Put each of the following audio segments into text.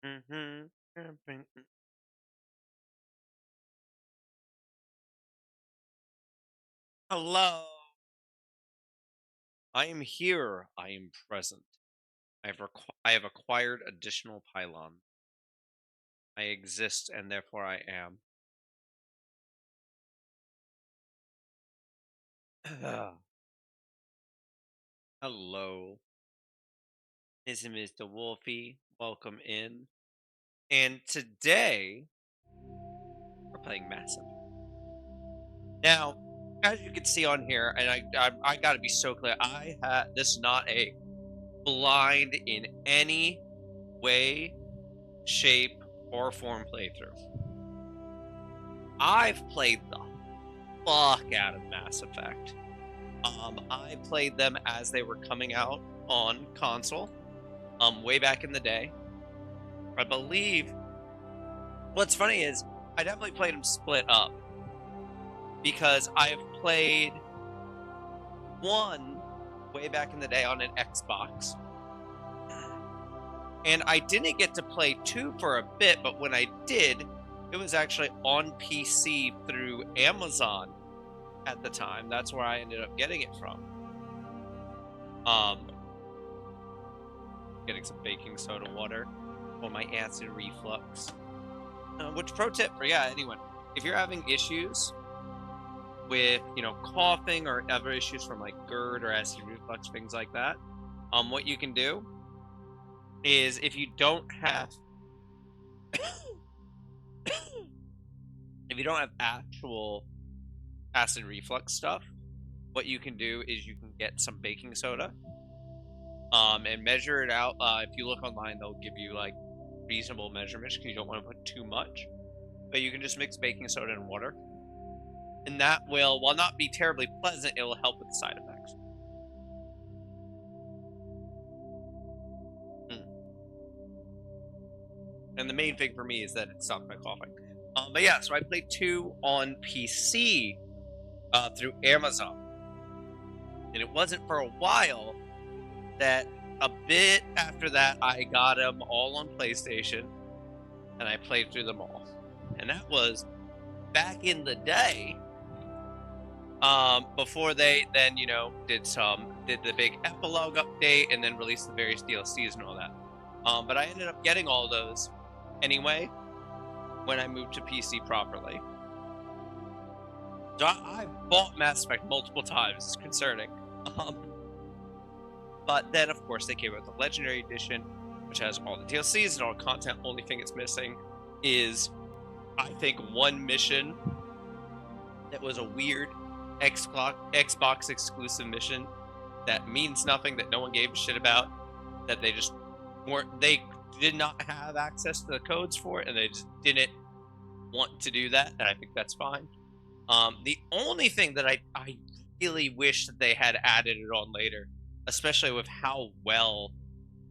Mhm. Hello. I am here. I am present. I have acquired additional pylon. I exist, and therefore I am. Hello. This is Mr. Wolfie. Welcome in. And today we're playing Massive. Now, as you can see on here, and I gotta be so clear. This is not a blind in any way, shape, or form playthrough. I've played the fuck out of Mass Effect. I played them as they were coming out on console, way back in the day. I believe. What's funny is I definitely played them split up because I've played one way back in the day on an Xbox, and I didn't get to play two for a bit. But when I did, it was actually on PC through Amazon at the time. That's where I ended up getting it from. Um, Getting some baking soda water for my acid reflux. Which pro tip for anyone, if you're having issues with coughing or other issues from like GERD or acid reflux, things like that, what you can do is if you don't have if you don't have actual acid reflux stuff, what you can do is you can get some baking soda and measure it out. If you look online, they'll give you like reasonable measurements because you don't want to put too much. But you can just mix baking soda and water, and that will, while not be terribly pleasant, it will help with the side effects. Mm. And the main thing for me is that it stops my coughing. But yeah, so I played two on PC through Amazon, and it wasn't for a while that a bit after that I got them all on PlayStation, and I played through them all. And that was back in the day, before they then did the big epilogue update and then released the various DLCs and all that. But I ended up getting all those anyway when I moved to PC properly. So I've bought Mass Effect multiple times. It's concerning. But then, of course, they came out with the Legendary Edition, which has all the DLCs and all the content. Only thing it's missing is, I think, one mission that was a weird Xbox exclusive mission that means nothing, that no one gave a shit about, that they did not have access to the codes for it, and they just didn't want to do that, and I think that's fine. The only thing that I really wish that they had added it on later, especially with how well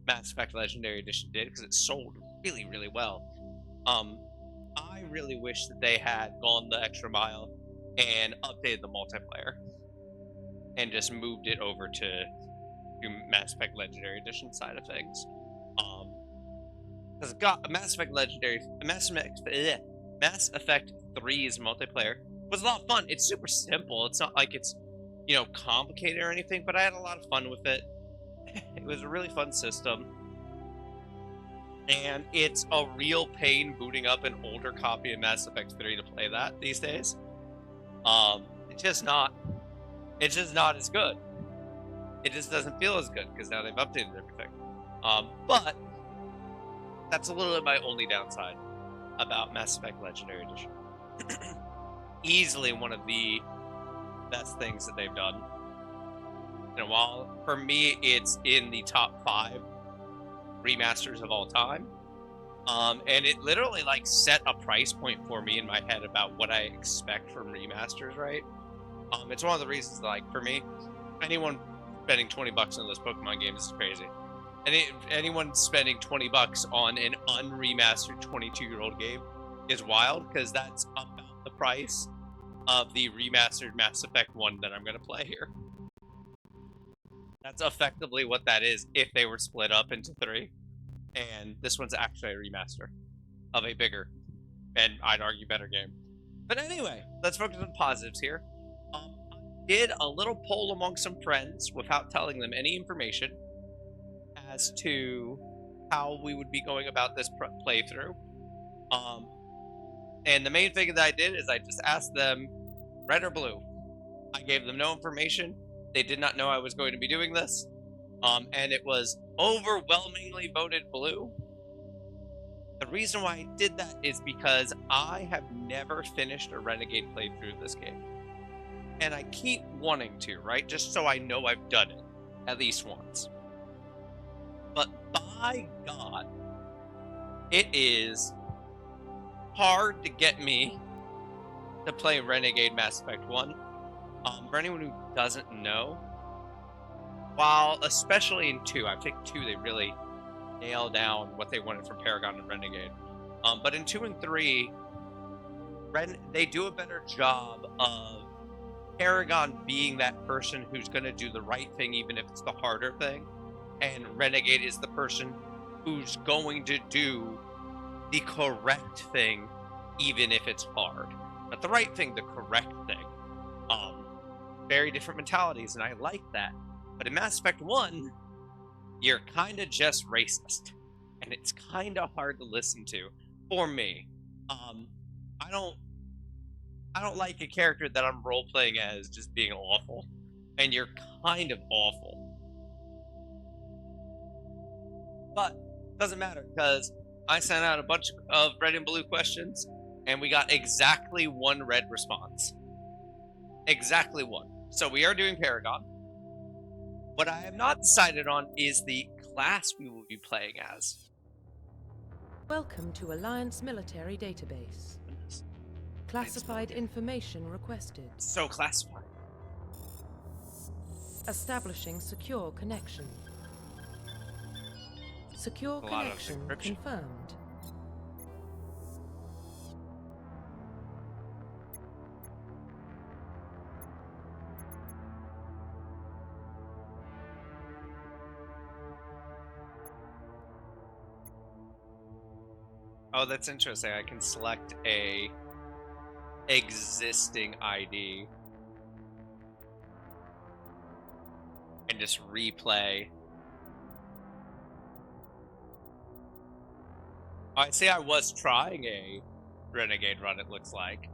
Mass Effect Legendary Edition did, because it sold really, really well. I really wish that they had gone the extra mile and updated the multiplayer and just moved it over to Mass Effect Legendary Edition side of things. Because Mass Effect Legendary, Mass Effect 3's multiplayer was a lot of fun. It's super simple. It's not like it's complicated or anything, but I had a lot of fun with it. It was a really fun system, and it's a real pain booting up an older copy of Mass Effect 3 to play that these days. It's just not as good. It just doesn't feel as good because now they've updated everything. But that's a little bit my only downside about Mass Effect Legendary Edition. Easily one of the best things that they've done in a while. For me, it's in the top 5 remasters of all time. And it literally like set a price point for me in my head about what I expect from remasters, right? It's one of the reasons that, like, for me, anyone spending $20 on those Pokemon games is crazy. And anyone spending $20 on an unremastered 22-year-old game is wild, because that's about the price of the remastered Mass Effect 1 that I'm going to play here. That's effectively what that is if they were split up into 3. and this one's actually a remaster of a bigger and I'd argue better game. But anyway, let's focus on positives here. I did a little poll among some friends without telling them any information as to how we would be going about this playthrough. And the main thing that I did is I just asked them red or blue. I gave them no information. They did not know I was going to be doing this. And it was overwhelmingly voted blue. The reason why I did that is because I have never finished a Renegade playthrough of this game. And I keep wanting to, right? Just so I know I've done it at least once. But by God, it is hard to get me to play Renegade Mass Effect 1. For anyone who doesn't know, while especially in 2, I think 2 they really nail down what they wanted from Paragon and Renegade. But in 2 and 3, they do a better job of Paragon being that person who's going to do the right thing even if it's the harder thing, and Renegade is the person who's going to do the correct thing even if it's hard. Not the right thing, the correct thing. Very different mentalities, and I like that. But in Mass Effect 1, you're kind of just racist, and it's kind of hard to listen to for me. I don't like a character that I'm role playing as just being awful, and you're kind of awful. But doesn't matter because I sent out a bunch of red and blue questions, and we got exactly one red response. Exactly one. So we are doing Paragon. What I have not decided on is the class we will be playing as. Welcome to Alliance Military Database. Classified information requested. So classified. Establishing secure connection. Secure connection confirmed. Oh, that's interesting. I can select a existing ID and just replay. I see. I was trying a Renegade run, it looks like.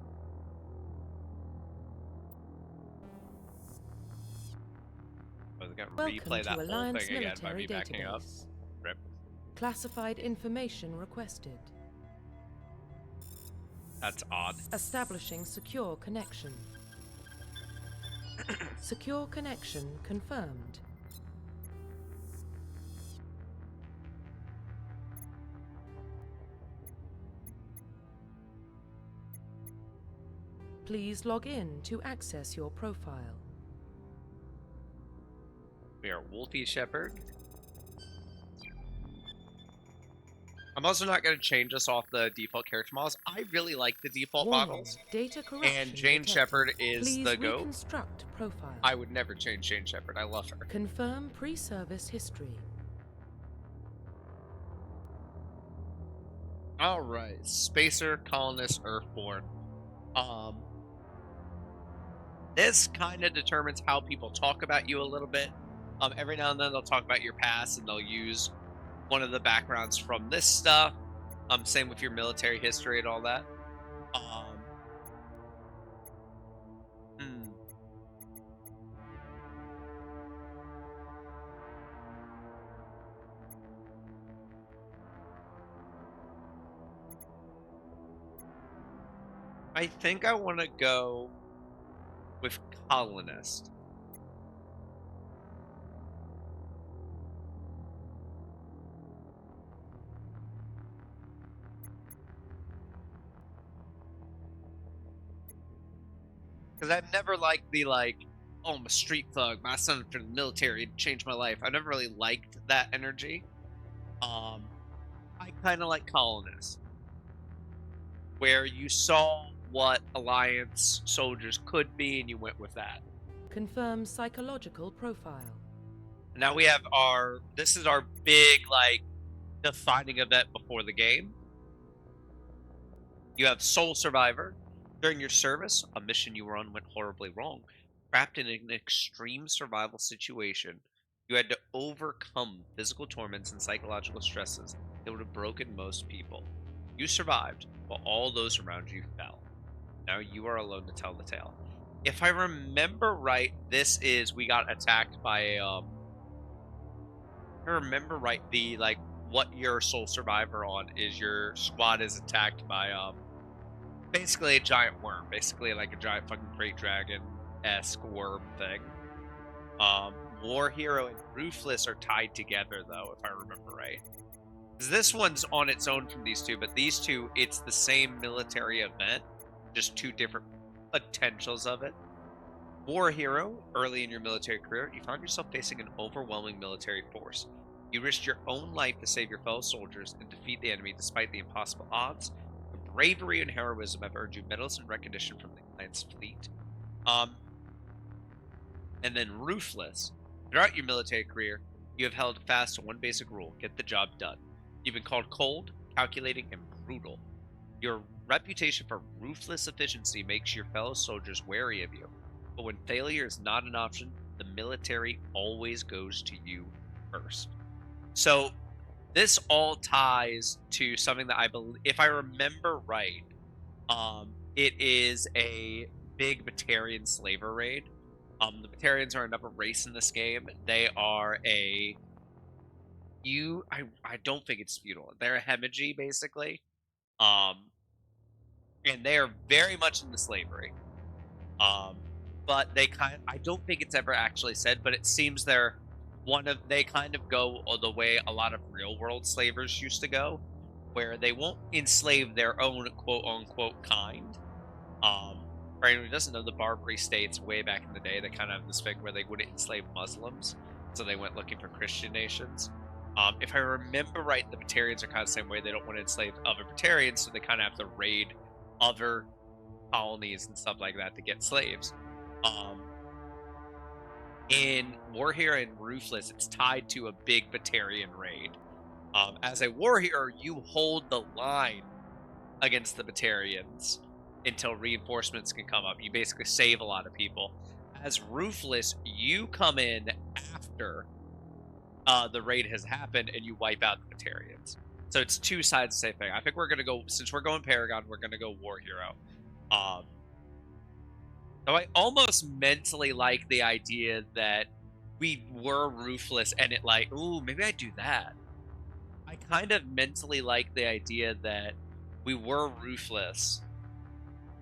I was gonna replay that whole thing again by me backing up. Rip. Classified information requested. That's odd. Establishing secure connection. Secure connection confirmed. Please log in to access your profile. We are Wolfe Shepherd. I'm also not going to change us off the default character models. I really like the default models. Data corruption and Jane Shepard is Please the GOAT. Reconstruct profile. I would never change Jane Shepard. I love her. Confirm pre-service history. Alright. Spacer, Colonist, Earthborn. This kind of determines how people talk about you a little bit. Every now and then they'll talk about your past and they'll use one of the backgrounds from this stuff. Same with your military history and all that. I think I want to go with Colonist. Because I've never liked the, oh, I'm a street thug, my son for the military, it changed my life. I've never really liked that energy. I kind of like Colonist, where you saw what Alliance soldiers could be, and you went with that. Confirm psychological profile. Now we have this is our big, defining event before the game. You have Soul Survivor. During your service, a mission you were on went horribly wrong. Trapped in an extreme survival situation, you had to overcome physical torments and psychological stresses that would have broken most people. You survived, while all those around you fell. Now you are alone to tell the tale. If I remember right, this is we got attacked by if I remember right, the like what your Soul Survivor on is your squad is attacked by basically a giant worm, basically like a giant fucking great dragon-esque worm thing. Um, War Hero and Ruthless are tied together though, if I remember right. 'Cause this one's on its own from these two, but these two, it's the same military event, just two different potentials of it. War Hero, early in your military career, you found yourself facing an overwhelming military force. You risked your own life to save your fellow soldiers and defeat the enemy despite the impossible odds. Your bravery and heroism have earned you medals and recognition from the Alliance fleet. Um, and then Ruthless. Throughout your military career, you have held fast to one basic rule: get the job done. You've been called cold, calculating, and brutal. Your reputation for ruthless efficiency makes your fellow soldiers wary of you. But when failure is not an option, the military always goes to you first. So this all ties to something that I believe, if I remember right, it is a big Batarian slaver raid. The Batarians are another race in this game. They are a I don't think it's feudal. They're a hemorrhage basically. Um, and they are very much into slavery. Um, but I don't think it's ever actually said, but it seems they kind of go the way a lot of real world slavers used to go, where they won't enslave their own quote unquote kind. For anyone who doesn't know, the Barbary states way back in the day, they kind of have this thing where they wouldn't enslave Muslims, so they went looking for Christian nations. If I remember right, the Batarians are kind of the same way. They don't want to enslave other Batarians, so they kind of have to raid other colonies and stuff like that to get slaves. In War Hero and Ruthless, it's tied to a big Batarian raid. As a war hero, you hold the line against the Batarians until reinforcements can come up. You basically save a lot of people. As Ruthless, you come in after the raid has happened and you wipe out the Batarians. So it's two sides of the same thing. I think we're gonna go, since we're going Paragon, we're gonna go War Hero. So I almost mentally like the idea that we were ruthless and it like, ooh, maybe I do that. I kind of mentally like the idea that we were ruthless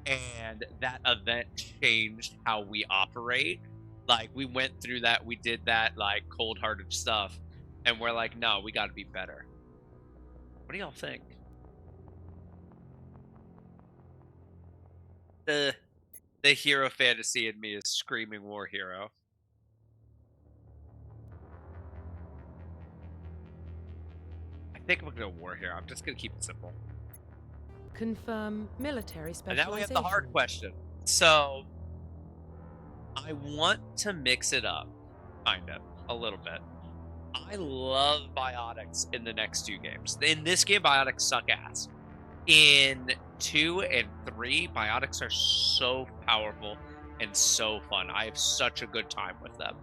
and that event changed how we operate. Like we went through that, we did that like cold-hearted stuff, and we're like, no, we got to be better. What do y'all think? The hero fantasy in me is screaming War Hero. I think I'm gonna go War Hero. I'm just gonna keep it simple. Confirm military And specialization. now we have the hard question. So I want to mix it up, kind of, a little bit. I love biotics in the next two games. In this game, biotics suck ass. In 2 and 3, biotics are so powerful and so fun. I have such a good time with them.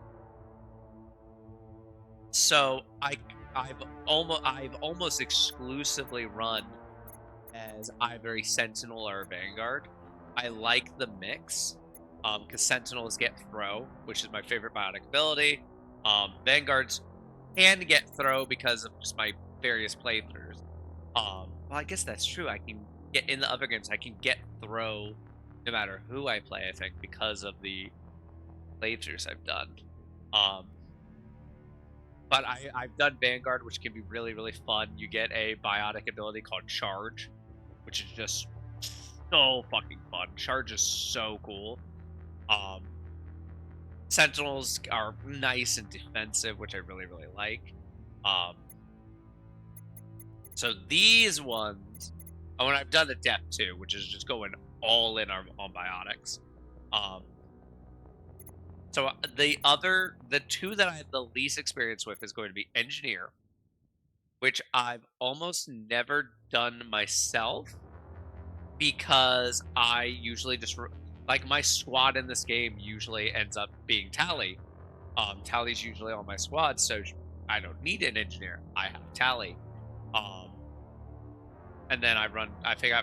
So I've almost exclusively run as either a Sentinel or a Vanguard. I like the mix because Sentinels get throw, which is my favorite biotic ability. Vanguards can get throw because of just my various playthroughs. Well, I guess that's true. I can get in the other games. I can get throw no matter who I play. I think because of the playthroughs I've done. But I've done Vanguard, which can be really, really fun. You get a biotic ability called Charge, which is just so fucking fun. Charge is so cool. Sentinels are nice and defensive, which I really, really like. So these ones, when I've done the Depth 2, which is just going all in on biotics. So the two that I have the least experience with is going to be Engineer which I've almost never done myself because I usually just like my squad in this game usually ends up being Tally. Tally's usually on my squad, so I don't need an engineer. I have Tally. Um, and then I'm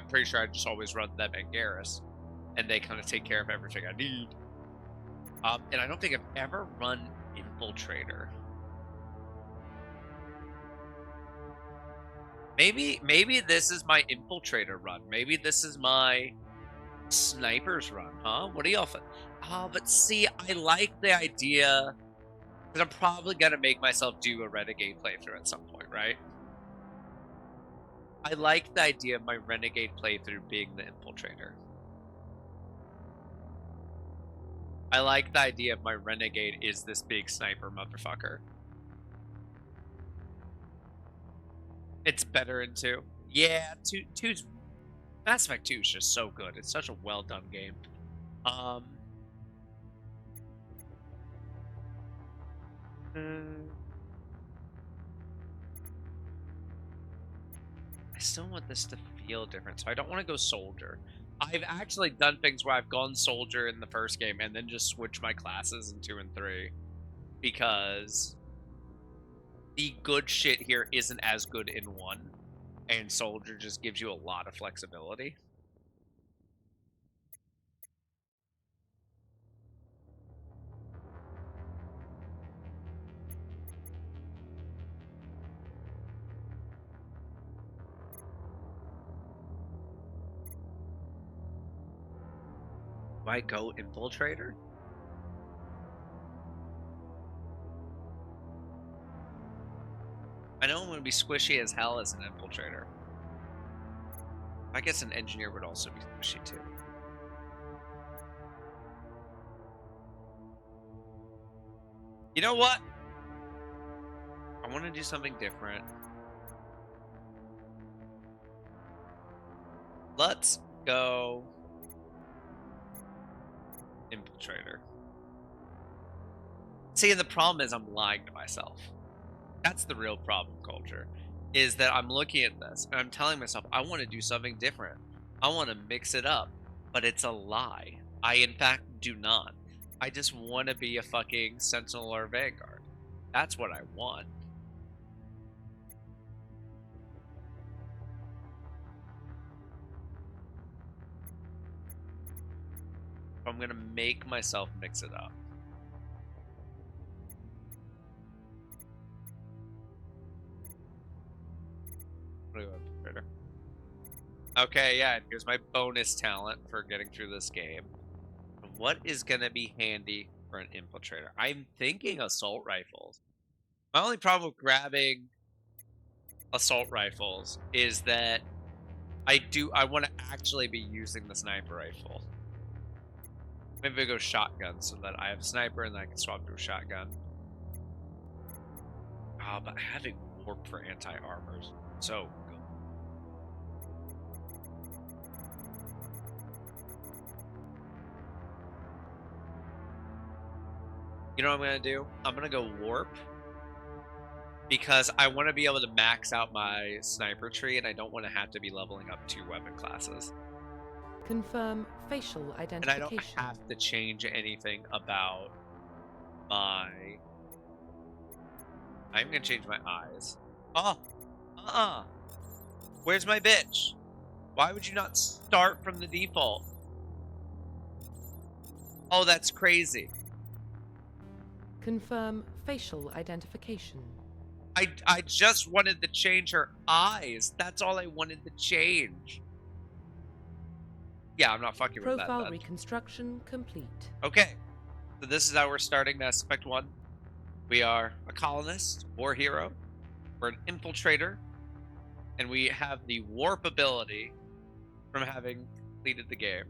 pretty sure I just always run them and Garrus, and they kind of take care of everything I need. And I don't think I've ever run Infiltrator. Maybe this is my Infiltrator run. Maybe this is my Snipers run, huh? What do y'all think? Oh, but see, I like the idea that I'm probably gonna make myself do a Renegade playthrough at some point, right? I like the idea of my Renegade playthrough being the Infiltrator. I like the idea of my Renegade is this big sniper motherfucker. It's better in 2. Yeah, 2's Mass Effect 2 is just so good. It's such a well done game. I still want this to feel different, so I don't want to go soldier. I've actually done things where I've gone soldier in the first game and then just switched my classes in 2 and 3 because the good shit here isn't as good in 1, and soldier just gives you a lot of flexibility. Do I go Infiltrator? I know I'm going to be squishy as hell as an Infiltrator. I guess an engineer would also be squishy too. You know what? I want to do something different. Let's go Infiltrator. See, and the problem is I'm lying to myself. That's the real problem, Culture, is that I'm looking at this and I'm telling myself I want to do something different. I want to mix it up, but it's a lie. I, in fact, do not. I just want to be a fucking Sentinel or Vanguard. That's what I want. I'm going to make myself mix it up. Okay, yeah, here's my bonus talent for getting through this game. What is going to be handy for an Infiltrator? I'm thinking assault rifles. My only problem with grabbing assault rifles is that I want to actually be using the sniper rifle. Maybe I go shotgun so that I have sniper and then I can swap to a shotgun. Oh, but having warp for anti-armors, so good. You know what I'm going to do? I'm going to go warp because I want to be able to max out my sniper tree and I don't want to have to be leveling up 2 weapon classes. Confirm facial identification. And I don't have to change anything about my... I'm going to change my eyes. Oh! Where's my bitch? Why would you not start from the default? Oh, that's crazy. Confirm facial identification. I just wanted to change her eyes. That's all I wanted to change. Yeah, I'm not fucking with that. Profile reconstruction complete. Okay. So this is how we're starting Mass Effect 1. We are a colonist, war hero. We're an infiltrator. And we have the warp ability from having completed the game.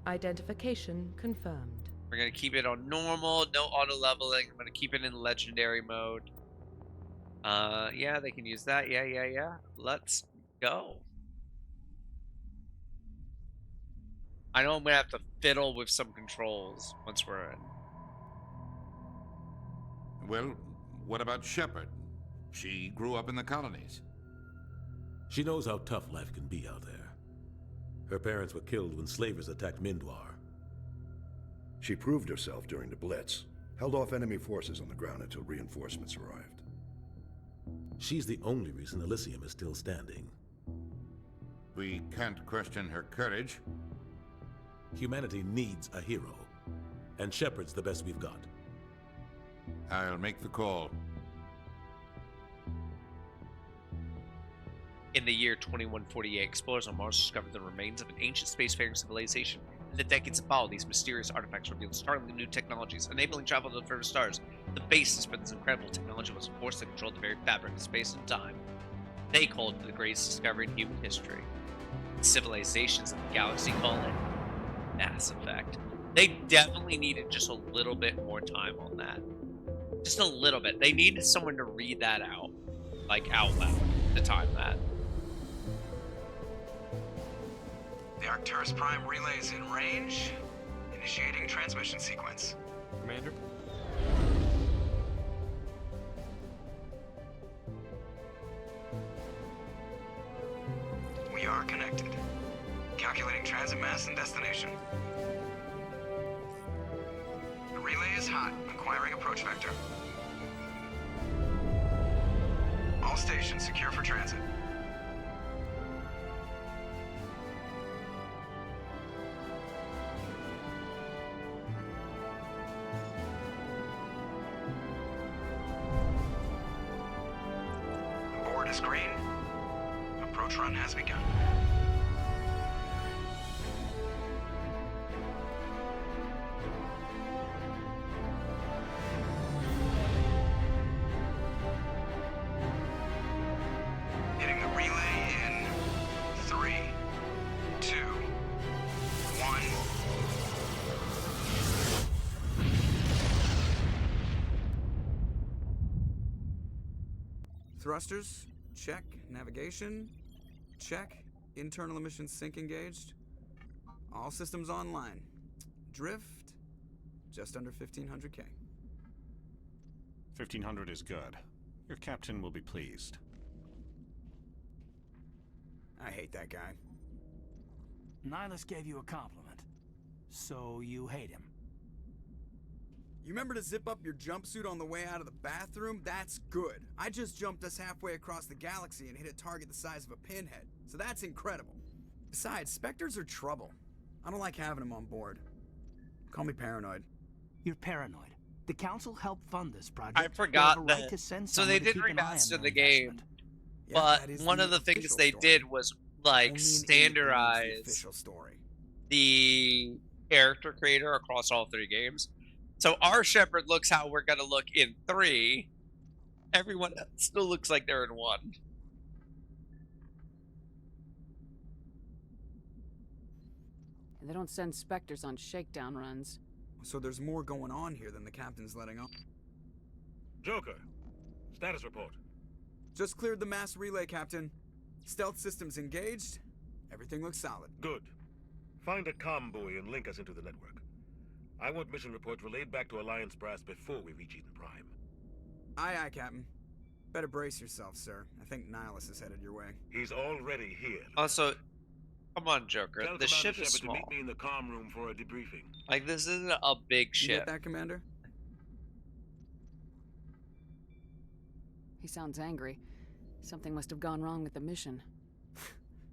Identification confirmed. We're going to keep it on normal, no auto-leveling. I'm going to keep it in legendary mode. Yeah, they can use that. Yeah. Let's go. I know I'm going to have to fiddle with some controls once we're in. Well, what about Shepard? She grew up in the colonies. She knows how tough life can be out there. Her parents were killed when slavers attacked Mindwar. She proved herself during the Blitz, held off enemy forces on the ground until reinforcements arrived. She's the only reason Elysium is still standing. We can't question her courage. Humanity needs a hero, and Shepard's the best we've got. I'll make the call. In the year 2148, explorers on Mars discovered the remains of an ancient spacefaring civilization. In the decades that followed, these mysterious artifacts revealed startling new technologies, enabling travel to the furthest stars. The basis for this incredible technology was a force that controlled the very fabric of space and time. They called it the greatest discovery in human history. Civilizations of the galaxy call it Mass Effect. They definitely needed just a little bit more time on that. Just a little bit. They needed someone to read that out, like out loud, to time that. The Arcturus Prime relay is in range. Initiating transmission sequence. Commander? We are connected. Calculating transit mass and destination. The relay is hot. Acquiring approach vector. All stations secure for transit. The board is green. Approach run has begun. Hitting the relay in 3, 2, 1. Thrusters, check. Navigation, check. Internal emissions sync engaged. All systems online. Drift, just under 1500K. 1500 is good. Your captain will be pleased. I hate that guy. Nihilus gave you a compliment. So you hate him. You remember to zip up your jumpsuit on the way out of the bathroom? That's good. I just jumped us halfway across the galaxy and hit a target the size of a pinhead. So that's incredible. Besides, Spectres are trouble. I don't like having them on board. Call me paranoid. You're paranoid. The Council helped fund this project. I forgot You have a right that. to send So someone they to did keep an eye on remaster their the game, investment. Yeah, but that is one of the things official they story. did was like Only an idiot believes the standardize official story. the character creator across all 3 games. So our Shepard looks how we're gonna look in 3. Everyone else still looks like they're in 1. They don't send Spectres on shakedown runs. So there's more going on here than the captain's letting on. Joker, status report. Just cleared the mass relay, Captain. Stealth systems engaged. Everything looks solid. Good. Find a comm buoy and link us into the network. I want mission reports relayed back to Alliance Brass before we reach Eden Prime. Aye, aye, Captain. Better brace yourself, sir. I think Nihilus is headed your way. He's already here. Also, come on, Joker. Tell The Commander ship is Shepard to small. meet me in the comm room for a debriefing. Like, this isn't a big You ship. get that, Commander? He sounds angry. Something must have gone wrong with the mission.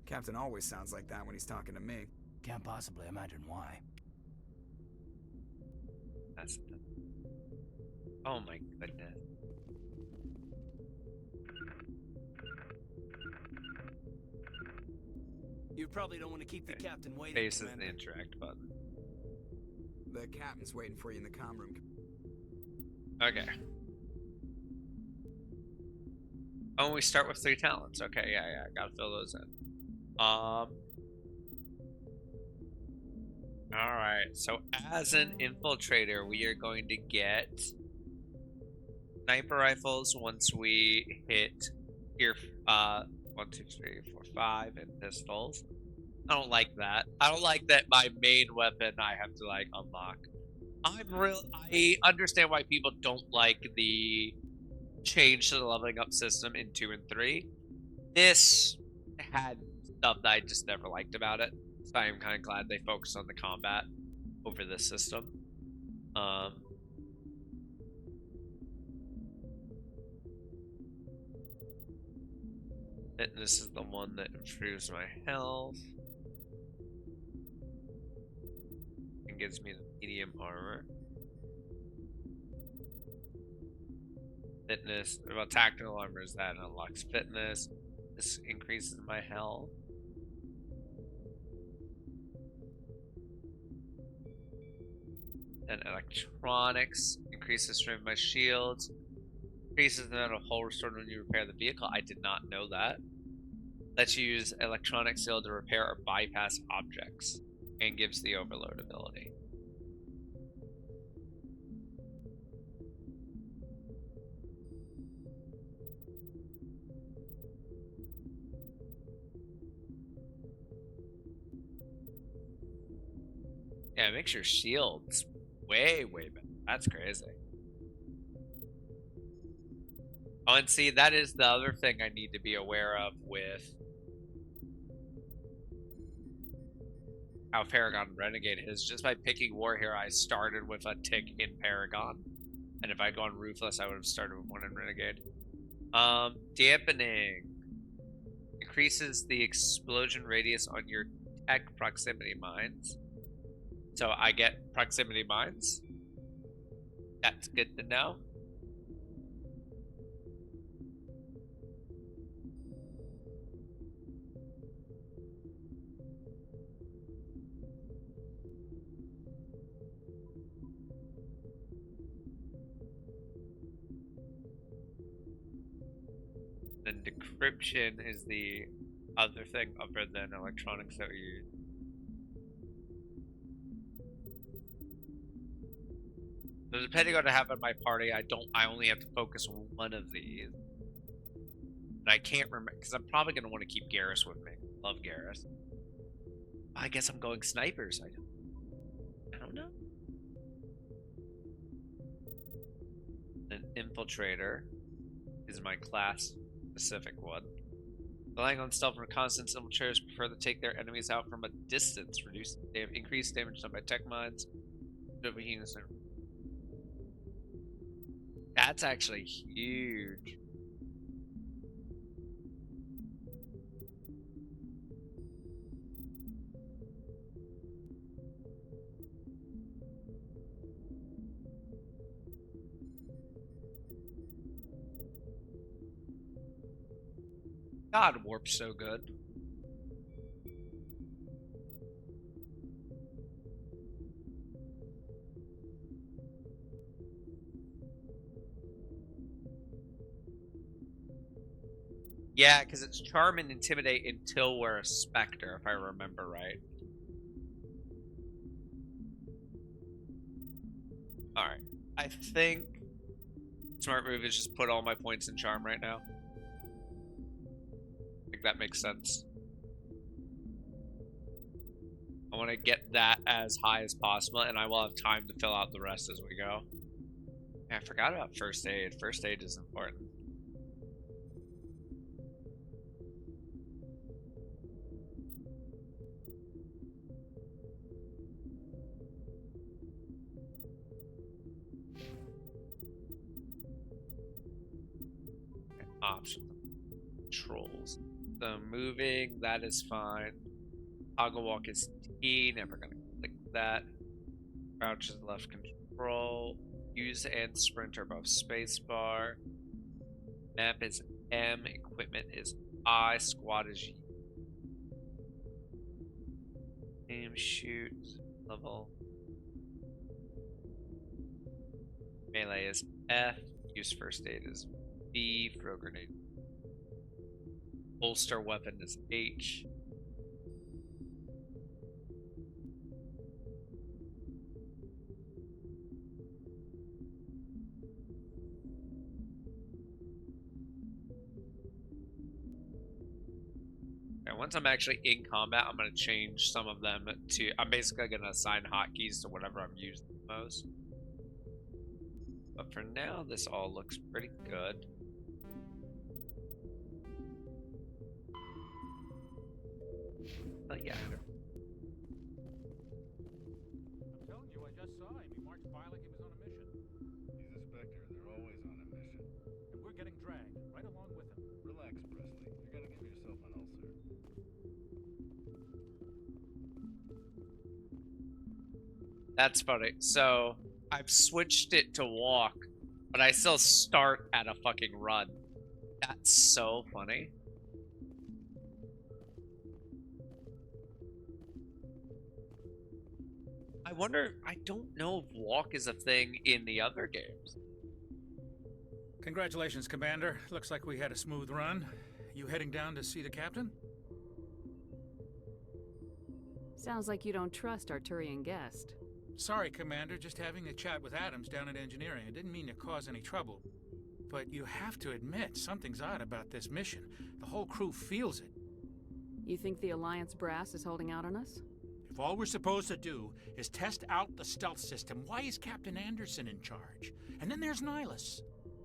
Captain always sounds like that when he's talking to me. Can't possibly imagine why. That's the... Oh my goodness. You probably don't want to keep the captain waiting. Faces the Commander. interact button. The captain's waiting for you in the comm room. Okay. Oh, we start with 3 talents. Okay, yeah, gotta fill those in. Alright, so as an infiltrator, we are going to get sniper rifles once we hit here 1, 2, 3, 4, 5, and pistols. I don't like that. I don't like that my main weapon I have to like unlock. I understand why people don't like the change to the leveling up system in 2 and 3. This had stuff that I just never liked about it, so I am kind of glad they focused on the combat over this system. Fitness is the one that improves my health and gives me the medium armor. Fitness, well, tactical armor is that unlocks fitness. This increases my health. And electronics increases strength of my shields. Increases the amount of hull restored when you repair the vehicle. I did not know that. Lets you use electronic seal to repair or bypass objects. And gives the overload ability. Yeah, it makes your shields way better. That's crazy. Oh, and see, that is the other thing I need to be aware of with how Paragon Renegade is. Just by picking War Hero, I started with a tick in Paragon. And if I'd gone Ruthless, I would have started with one in Renegade. Dampening. Increases the explosion radius on your tech proximity mines. So I get proximity mines. That's good to know. Then decryption is the other thing other than electronics that we use. So depending on what I have in my party, I only have to focus on one of these. And I can't remember, because I'm probably going to want to keep Garrus with me. Love Garrus. I guess I'm going snipers. I don't know. An infiltrator is my class specific one. Relying on stealth and reconnaissance, infiltrators prefer to take their enemies out from a distance, increase damage done by tech mines. That's actually huge. God, Warp's so good. Yeah, because it's Charm and Intimidate until we're a Spectre, if I remember right. Alright. I think smart move is just put all my points in Charm right now. I think that makes sense. I want to get that as high as possible, and I will have time to fill out the rest as we go. Yeah, I forgot about First Aid. First Aid is important. Options. Controls. So moving, that is fine. Toggle walk is T, never gonna click that. Crouch is left control. Use and sprint are both spacebar. Map is M, equipment is I, squad is U. Aim, shoot, level. Melee is F, use first aid is B, throw grenade. Holster weapon is H. And once I'm actually in combat, I'm going to change some of them to... I'm basically going to assign hotkeys to whatever I'm using the most. But for now, this all looks pretty good. Yeah. I'm telling you, I just saw him. He marched by like he was on a mission. He's a Spectre. They're always on a mission. And we're getting dragged, right along with him. Relax, Presley. You're gonna give yourself an ulcer. That's funny. So I've switched it to walk, but I still start at a fucking run. That's so funny. I wonder, I don't know if walk is a thing in the other games. Congratulations, Commander. Looks like we had a smooth run. You heading down to see the captain? Sounds like you don't trust our Turian guest. Sorry, Commander. Just having a chat with Adams down at engineering. I didn't mean to cause any trouble. But you have to admit, something's odd about this mission. The whole crew feels it. You think the Alliance brass is holding out on us? If all we're supposed to do is test out the stealth system, why is Captain Anderson in charge? And then there's Nihilus.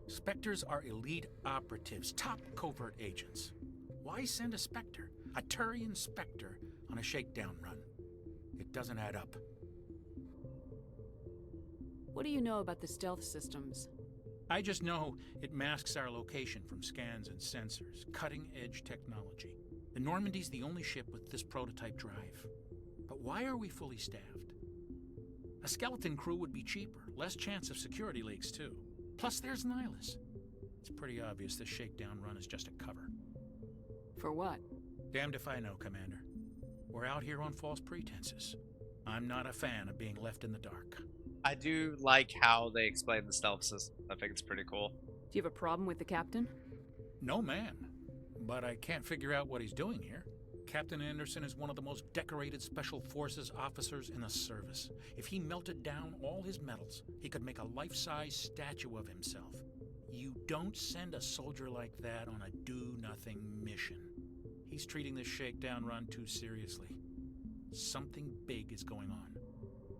Spectres are elite operatives, top covert agents. Why send a Spectre, a Turian Spectre, on a shakedown run? It doesn't add up. What do you know about the stealth systems? I just know it masks our location from scans and sensors. Cutting-edge technology. The Normandy's the only ship with this prototype drive. But why are we fully staffed? A skeleton crew would be cheaper, less chance of security leaks too. Plus there's Nihilus. It's pretty obvious this shakedown run is just a cover. For what? Damned if I know, Commander. We're out here on false pretenses. I'm not a fan of being left in the dark. I do like how they explain the stealth system. I think it's pretty cool. Do you have a problem with the captain? No, man. But I can't figure out what he's doing here. Captain Anderson is one of the most decorated Special Forces officers in the service. If he melted down all his medals, he could make a life-size statue of himself. You don't send a soldier like that on a do-nothing mission. He's treating this shakedown run too seriously. Something big is going on.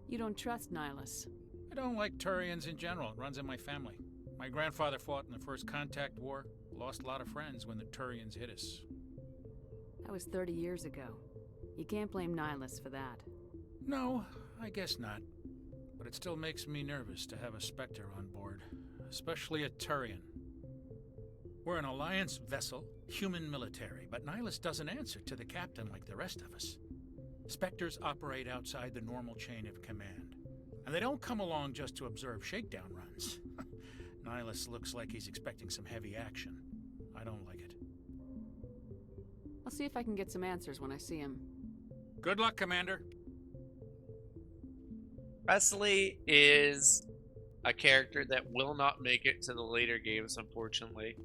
You don't trust Nihilus? I don't like Turians in general. It runs in my family. My grandfather fought in the First Contact War. Lost a lot of friends when the Turians hit us. That was 30 years ago. You can't blame Nihilus for that. No, I guess not. But it still makes me nervous to have a Spectre on board. Especially a Turian. We're an Alliance vessel, human military, but Nihilus doesn't answer to the captain like the rest of us. Spectres operate outside the normal chain of command. And they don't come along just to observe shakedown runs. Nihilus looks like he's expecting some heavy action. I don't like it. I'll see if I can get some answers when I see him. Good luck, Commander. Presley is a character that will not make it to the later games, unfortunately.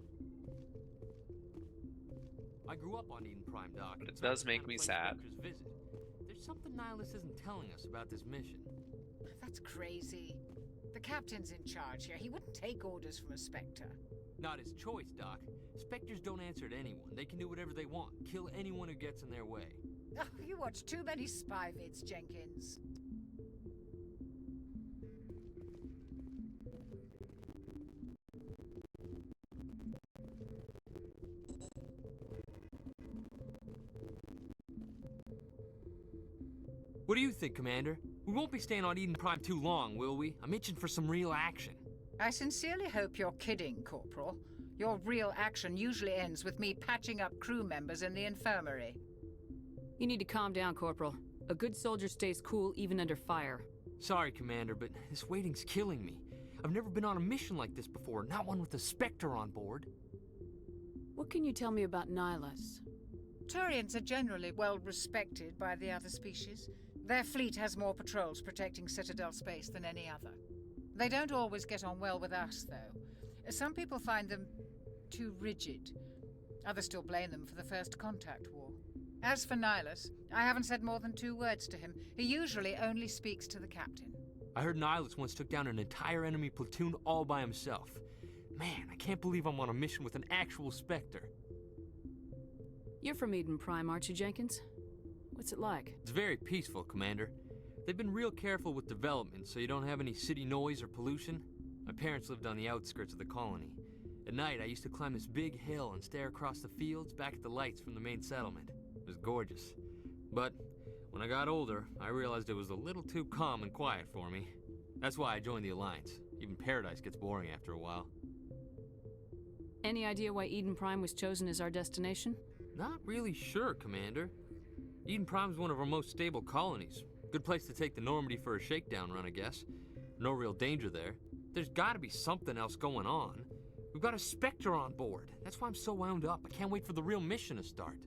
I grew up on Eden Prime, Doc. But it does make me sad. There's something Nihilus isn't telling us about this mission. That's crazy. The captain's in charge here. He wouldn't take orders from a Spectre. Not his choice, Doc. Spectres don't answer to anyone. They can do whatever they want. Kill anyone who gets in their way. Oh, you watch too many spy vids, Jenkins. What do you think, Commander? We won't be staying on Eden Prime too long, will we? I'm itching for some real action. I sincerely hope you're kidding, Corporal. Your real action usually ends with me patching up crew members in the infirmary. You need to calm down, Corporal. A good soldier stays cool even under fire. Sorry, Commander, but this waiting's killing me. I've never been on a mission like this before, not one with a Spectre on board. What can you tell me about Nihilus? Turians are generally well respected by the other species. Their fleet has more patrols protecting Citadel space than any other. They don't always get on well with us, though. Some people find them too rigid. Others still blame them for the First Contact War. As for Nihilus, I haven't said more than 2 words to him. He usually only speaks to the captain. I heard Nihilus once took down an entire enemy platoon all by himself. Man, I can't believe I'm on a mission with an actual Spectre. You're from Eden Prime, aren't you, Jenkins? What's it like? It's very peaceful, Commander. They've been real careful with development, so you don't have any city noise or pollution. My parents lived on the outskirts of the colony. At night, I used to climb this big hill and stare across the fields back at the lights from the main settlement. It was gorgeous. But when I got older, I realized it was a little too calm and quiet for me. That's why I joined the Alliance. Even Paradise gets boring after a while. Any idea why Eden Prime was chosen as our destination? Not really sure, Commander. Eden Prime's one of our most stable colonies. Good place to take the Normandy for a shakedown run, I guess. No real danger there. There's gotta be something else going on. We've got a Spectre on board. That's why I'm so wound up. I can't wait for the real mission to start.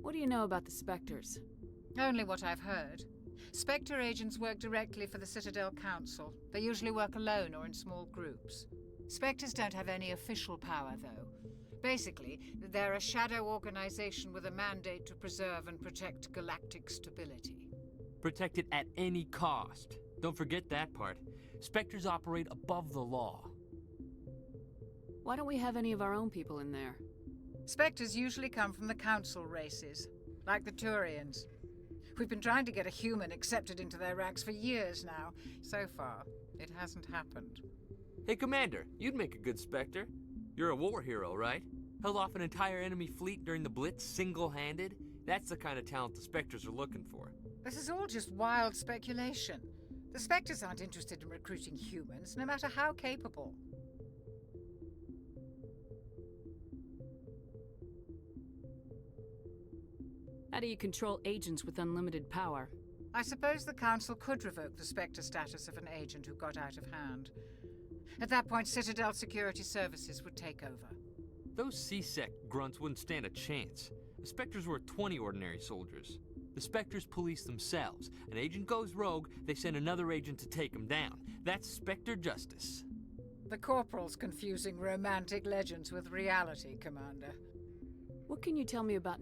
What do you know about the Spectres? Only what I've heard. Spectre agents work directly for the Citadel Council. They usually work alone or in small groups. Spectres don't have any official power, though. Basically, they're a shadow organization with a mandate to preserve and protect galactic stability. Protect it at any cost. Don't forget that part. Spectres operate above the law. Why don't we have any of our own people in there? Spectres usually come from the Council races, like the Turians. We've been trying to get a human accepted into their ranks for years now. So far, it hasn't happened. Hey, Commander, you'd make a good Spectre. You're a war hero, right? Held off an entire enemy fleet during the Blitz single-handed? That's the kind of talent the Spectres are looking for. This is all just wild speculation. The Spectres aren't interested in recruiting humans, no matter how capable. How do you control agents with unlimited power? I suppose the Council could revoke the Spectre status of an agent who got out of hand. At that point, Citadel Security Services would take over. Those C-Sec grunts wouldn't stand a chance. The Spectres were 20 ordinary soldiers. The Spectres police themselves. An agent goes rogue, they send another agent to take him down. That's Spectre justice. The Corporal's confusing romantic legends with reality, Commander. What can you tell me about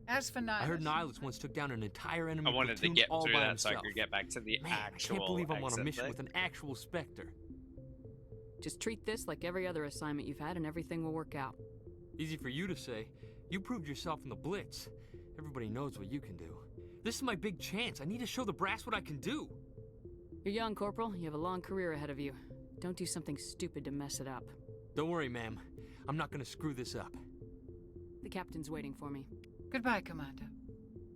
As for Nihilus... I heard Nihilus once took down an entire enemy I wanted to platoon get all through by that himself. so I could get back to the Man, actual I can't believe I'm on a exit mission thing. with an actual Spectre. Just treat this like every other assignment you've had and everything will work out. Easy for you to say. You proved yourself in the Blitz. Everybody knows what you can do. This is my big chance. I need to show the brass what I can do. You're young, Corporal. You have a long career ahead of you. Don't do something stupid to mess it up. Don't worry, ma'am. I'm not gonna screw this up. The captain's waiting for me. Goodbye, Commander.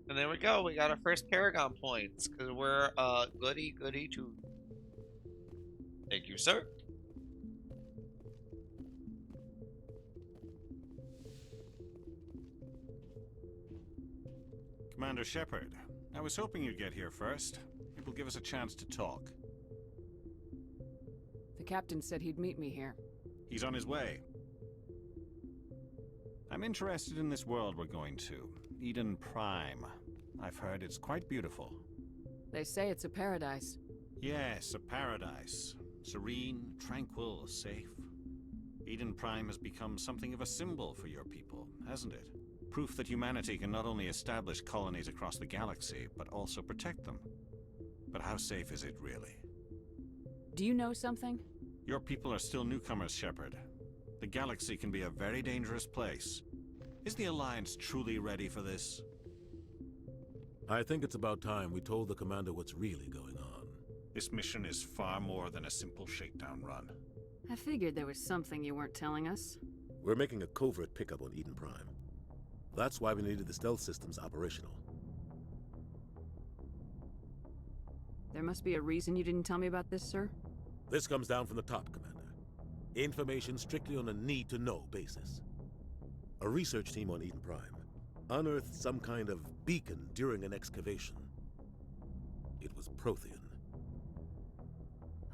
And there we go. We got our first Paragon points because we're goody too. Thank you, sir. Commander Shepard, I was hoping you'd get here first. It will give us a chance to talk. The captain said he'd meet me here. He's on his way. I'm interested in this world we're going to, Eden Prime. I've heard it's quite beautiful. They say it's a paradise. Yes, a paradise. Serene, tranquil, safe. Eden Prime has become something of a symbol for your people, hasn't it? Proof that humanity can not only establish colonies across the galaxy, but also protect them. But how safe is it really? Do you know something? Your people are still newcomers, Shepard. The galaxy can be a very dangerous place. Is the Alliance truly ready for this? I think it's about time we told the Commander what's really going on. This mission is far more than a simple shakedown run. I figured there was something you weren't telling us. We're making a covert pickup on Eden Prime. That's why we needed the stealth systems operational. There must be a reason you didn't tell me about this, sir? This comes down from the top, Commander. Information strictly on a need-to-know basis. A research team on Eden Prime unearthed some kind of beacon during an excavation. It was Prothean.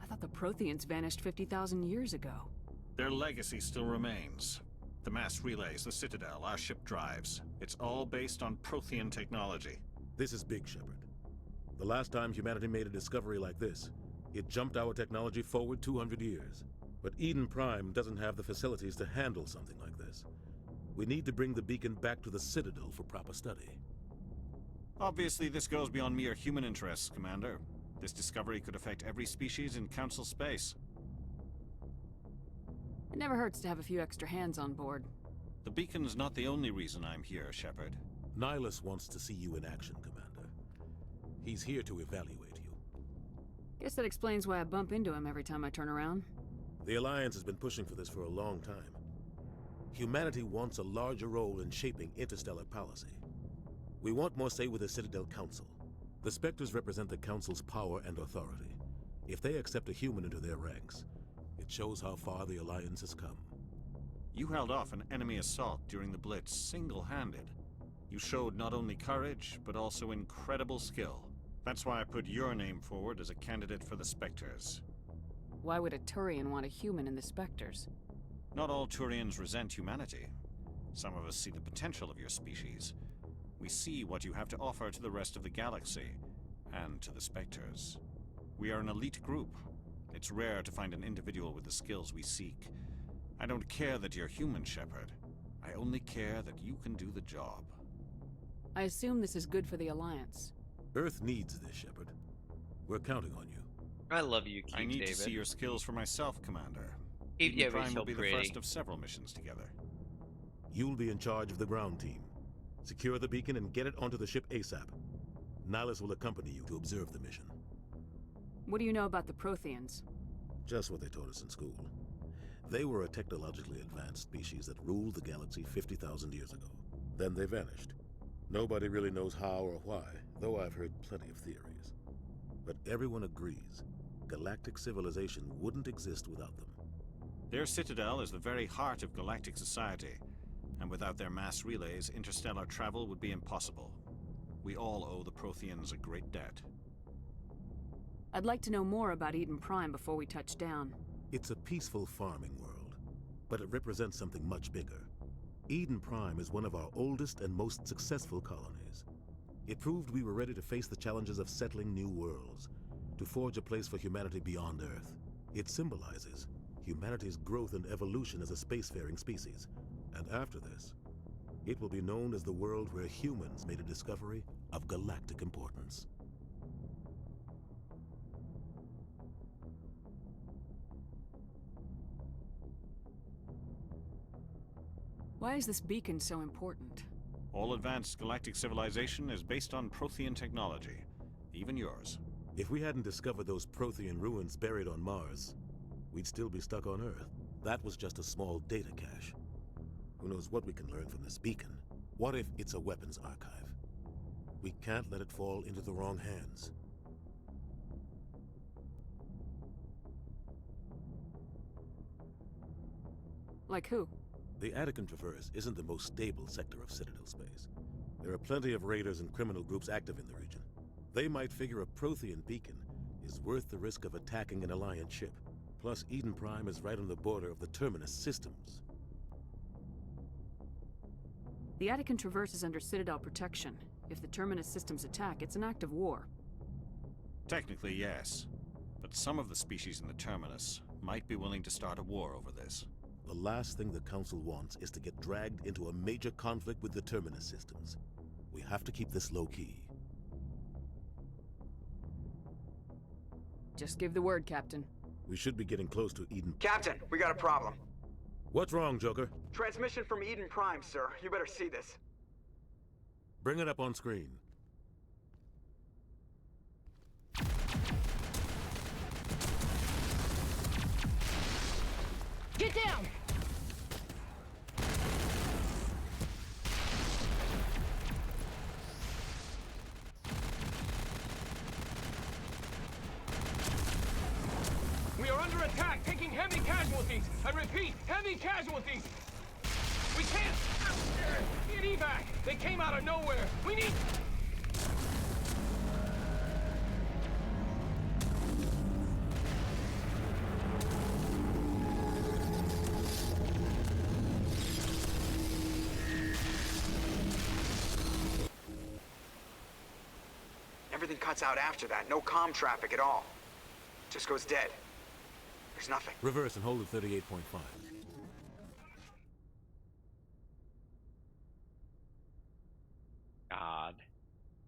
I thought the Protheans vanished 50,000 years ago. Their legacy still remains. The mass relays, the Citadel, our ship drives. It's all based on Prothean technology. This is big, Shepard. The last time humanity made a discovery like this, it jumped our technology forward 200 years. But Eden Prime doesn't have the facilities to handle something like this. We need to bring the beacon back to the Citadel for proper study. Obviously, this goes beyond mere human interests, Commander. This discovery could affect every species in Council space. It never hurts to have a few extra hands on board. The beacon's not the only reason I'm here, Shepard. Nihilus wants to see you in action, Commander. He's here to evaluate you. Guess that explains why I bump into him every time I turn around. The Alliance has been pushing for this for a long time. Humanity wants a larger role in shaping interstellar policy. We want more say with the Citadel Council. The Spectres represent the Council's power and authority. If they accept a human into their ranks, it shows how far the Alliance has come. You held off an enemy assault during the Blitz single-handed. You showed not only courage, but also incredible skill. That's why I put your name forward as a candidate for the Spectres. Why would a Turian want a human in the Spectres? Not all Turians resent humanity. Some of us see the potential of your species. We see what you have to offer to the rest of the galaxy, and to the Spectres. We are an elite group. It's rare to find an individual with the skills we seek. I don't care that you're human, Shepard. I only care that you can do the job. I assume this is good for the Alliance. Earth needs this, Shepard. We're counting on you. I love you, Keith I need David. to see your skills for myself, Commander. Keith Eden David's Prime so will be the pretty. first of several missions together. You'll be in charge of the ground team. Secure the beacon and get it onto the ship ASAP. Nihilus will accompany you to observe the mission. What do you know about the Protheans? Just what they taught us in school. They were a technologically advanced species that ruled the galaxy 50,000 years ago. Then they vanished. Nobody really knows how or why, though I've heard plenty of theories. But everyone agrees, galactic civilization wouldn't exist without them. Their Citadel is the very heart of galactic society, and without their mass relays, interstellar travel would be impossible. We all owe the Protheans a great debt. I'd like to know more about Eden Prime before we touch down. It's a peaceful farming world, but it represents something much bigger. Eden Prime is one of our oldest and most successful colonies. It proved we were ready to face the challenges of settling new worlds, to forge a place for humanity beyond Earth. It symbolizes humanity's growth and evolution as a spacefaring species. And after this, it will be known as the world where humans made a discovery of galactic importance. Why is this beacon so important? All advanced galactic civilization is based on Prothean technology, even yours. If we hadn't discovered those Prothean ruins buried on Mars, we'd still be stuck on Earth. That was just a small data cache. Who knows what we can learn from this beacon? What if it's a weapons archive? We can't let it fall into the wrong hands. Like who? The Attican Traverse isn't the most stable sector of Citadel space. There are plenty of raiders and criminal groups active in the region. They might figure a Prothean beacon is worth the risk of attacking an Alliance ship. Plus, Eden Prime is right on the border of the Terminus systems. The Attican Traverse is under Citadel protection. If the Terminus systems attack, it's an act of war. Technically, yes. But some of the species in the Terminus might be willing to start a war over this. The last thing the Council wants is to get dragged into a major conflict with the Terminus systems. We have to keep this low-key. Just give the word, Captain. We should be getting close to Eden. Captain, we got a problem. What's wrong, Joker? Transmission from Eden Prime, sir. You better see this. Bring it up on screen. Get down! We are under attack, taking heavy casualties. I repeat, heavy casualties. We can't get evac. They came out of nowhere. We need... Everything cuts out after that. No comm traffic at all. Just goes dead. There's nothing. Reverse and hold at 38.5. God.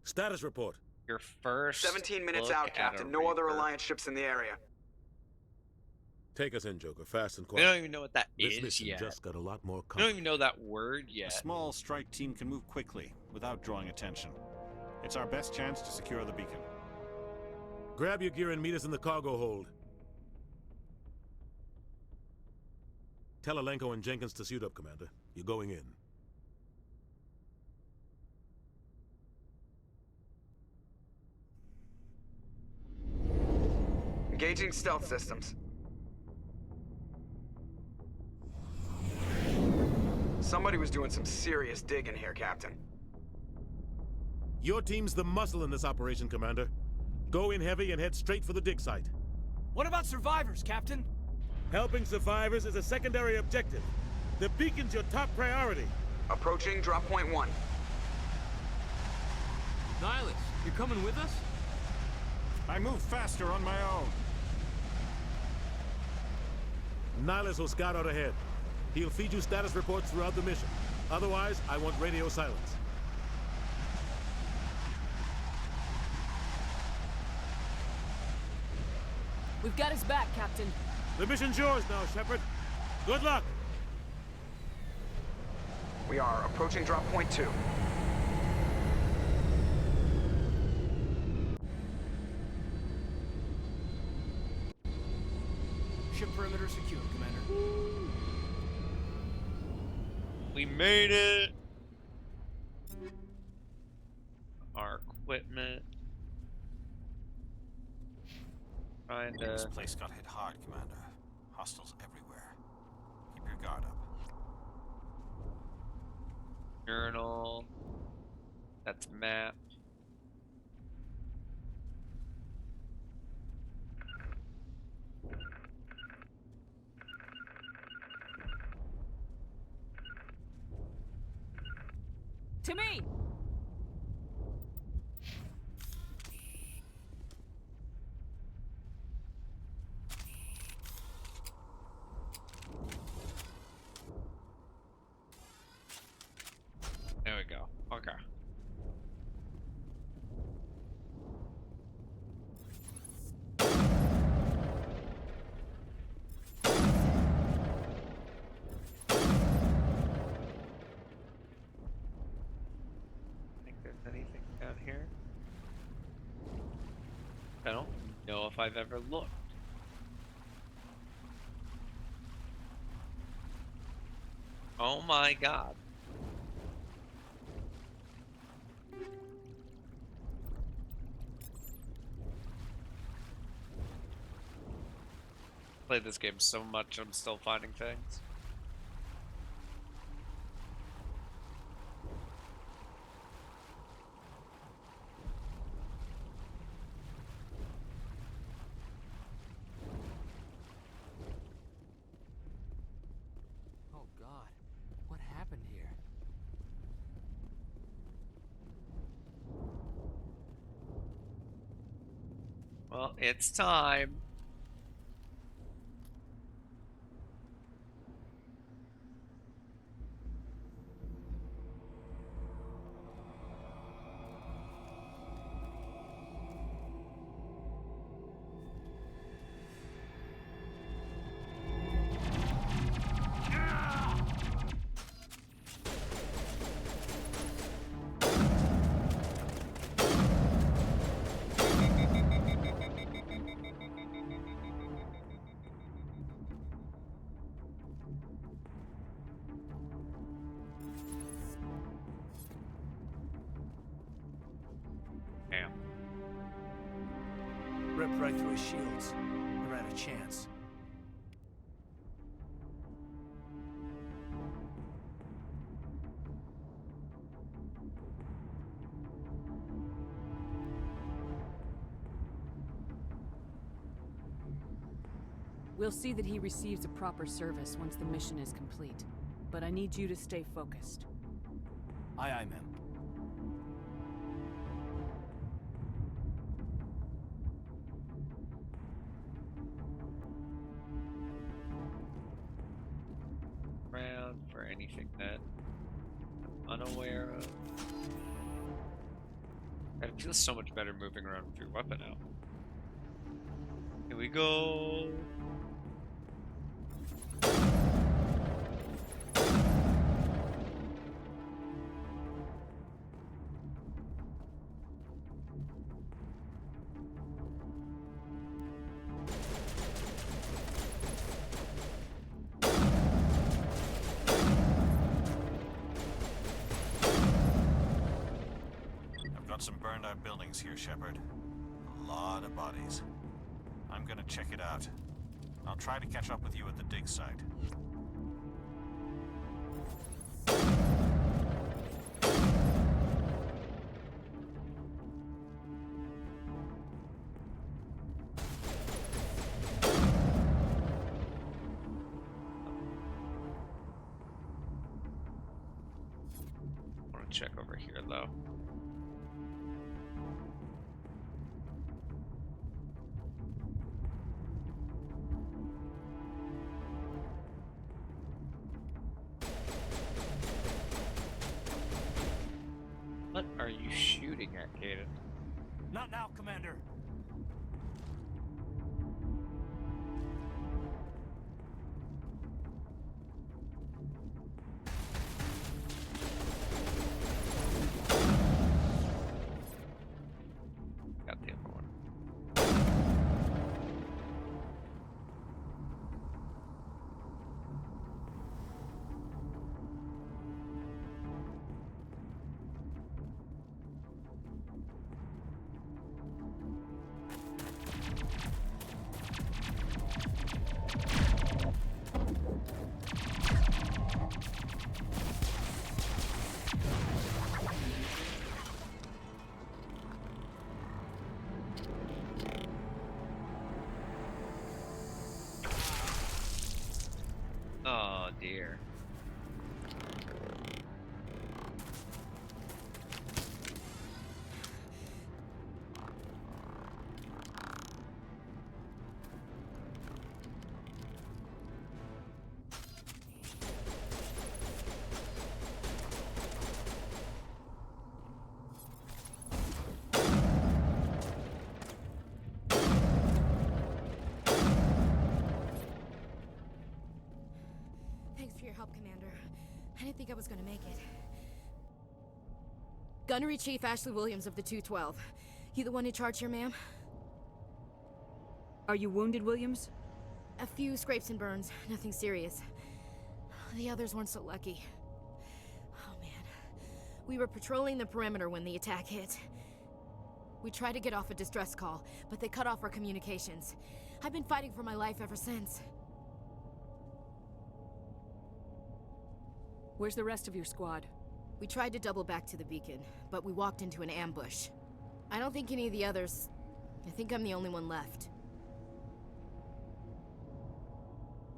Status report. Your first 17 minutes look out, at Captain. a No other Reaper. Alliance ships in the area. Take us in, Joker, fast and We quiet. don't even know what that This is mission yet. just got a lot more We don't complicated. even know that word yet. A small strike team can move quickly, without drawing attention. It's our best chance to secure the beacon. Grab your gear and meet us in the cargo hold. Tell Alenko and Jenkins to suit up, Commander. You're going in. Engaging stealth systems. Somebody was doing some serious digging here, Captain. Your team's the muscle in this operation, Commander. Go in heavy and head straight for the dig site. What about survivors, Captain? Helping survivors is a secondary objective. The beacon's your top priority. Approaching drop point 1. Nihilus, you're coming with us? I move faster on my own. Nihilus will scout out ahead. He'll feed you status reports throughout the mission. Otherwise, I want radio silence. We've got his back, Captain. The mission's yours now, Shepard. Good luck! We are approaching drop point 2. Ship perimeter secure, Commander. We made it! Our equipment. This place got hit hard, Commander. Hostiles everywhere. Keep your guard up. Journal. That's map. To me! There we go. Okay. Think there's anything down here? I don't know if I've ever looked. Oh my god. Played this game so much, I'm still finding things. Oh God, what happened here? Well, it's time. Damn. Ripped right through his shields. Never had a chance. We'll see that he receives a proper service once the mission is complete. But I need you to stay focused. Aye, aye, ma'am. Around for anything that I'm unaware of. It feels so much better moving around with your weapon out. Here we go. I've got some burned out buildings here, Shepard. A lot of bodies. I'm gonna check it out. I'll try to catch up with you at the dig site. I want to check over here though. What are you shooting at, Caden? Not now, Commander. Got the other one. Oh dear. Thanks for your help, Commander. I didn't think I was gonna make it. Gunnery Chief Ashley Williams of the 212. You the one in charge here, ma'am? Are you wounded, Williams? A few scrapes and burns, nothing serious. The others weren't so lucky. Oh man. We were patrolling the perimeter when the attack hit. We tried to get off a distress call, but they cut off our communications. I've been fighting for my life ever since. Where's the rest of your squad? We tried to double back to the beacon, but we walked into an ambush. I don't think any of the others... I think I'm the only one left.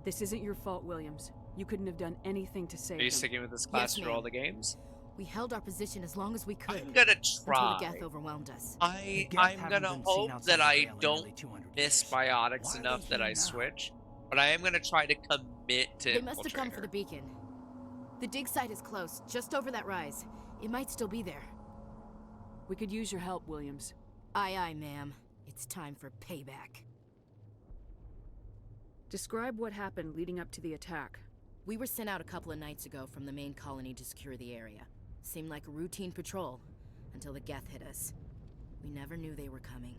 This isn't your fault, Williams. You couldn't have done anything to save Are you them. sticking with this class Yes, through all ma'am. the games? We held our position as long as we could. I'm gonna Until try. the Geth overwhelmed us. I'm haven't gonna been seen hope outside that the I Vale in don't nearly 200 miss years. biotics Why are enough they that here I now? switch, but I am gonna try to commit to They must have come for the Infiltrator. beacon. The dig site is close, just over that rise. It might still be there. We could use your help, Williams. Aye, aye, ma'am. It's time for payback. Describe what happened leading up to the attack. We were sent out a couple of nights ago from the main colony to secure the area. Seemed like a routine patrol, until the Geth hit us. We never knew they were coming.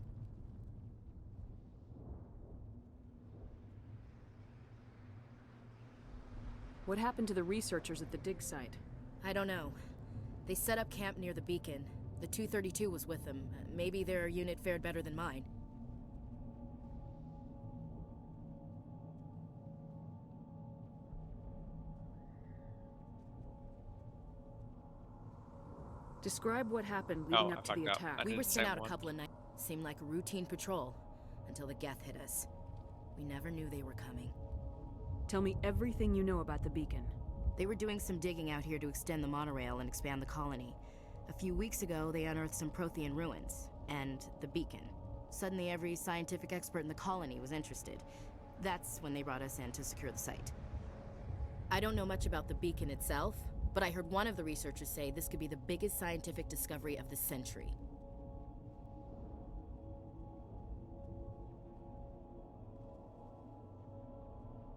What happened to the researchers at the dig site? I don't know. They set up camp near the beacon. The 232 was with them. Maybe their unit fared better than mine. Describe what happened leading up to the fucked up. attack. We were didn't sent say out a one. couple of nights. Seemed like a routine patrol, until the Geth hit us. We never knew they were coming. Tell me everything you know about the beacon. They were doing some digging out here to extend the monorail and expand the colony. A few weeks ago, they unearthed some Prothean ruins, and the beacon. Suddenly, every scientific expert in the colony was interested. That's when they brought us in to secure the site. I don't know much about the beacon itself, but I heard one of the researchers say this could be the biggest scientific discovery of the century.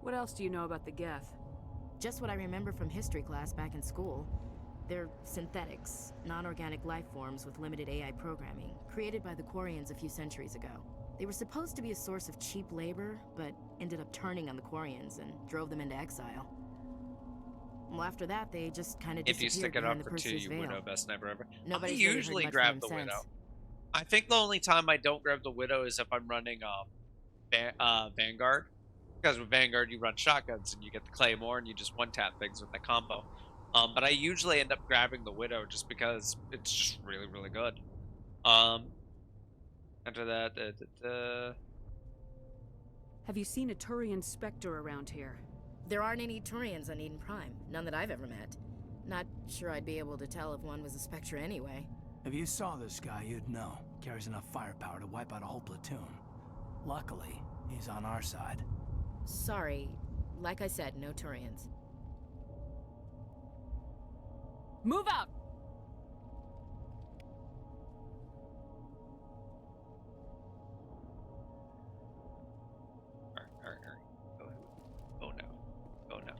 What else do you know about the Geth? Just what I remember from history class back in school. They're synthetics, non-organic life forms with limited AI programming, created by the Quarians a few centuries ago. They were supposed to be a source of cheap labor, but ended up turning on the Quarians and drove them into exile. Well, after that, they just kind of If you disappeared stick it behind up the for two, Perseus you Veil. Widow best sniper ever. Nobody's I really heard usually much grab from the him Widow. since. I think the only time I don't grab the Widow is if I'm running Vanguard, because with Vanguard you run shotguns and you get the Claymore and you just one-tap things with the combo. But I usually end up grabbing the Widow just because it's just really, really good. After that, Have you seen a Turian Spectre around here? There aren't any Turians on Eden Prime. None that I've ever met. Not sure I'd be able to tell if one was a Spectre anyway. If you saw this guy, you'd know. Carries enough firepower to wipe out a whole platoon. Luckily, he's on our side. Sorry. Like I said, no Turians. Move out! Oh no. Oh no.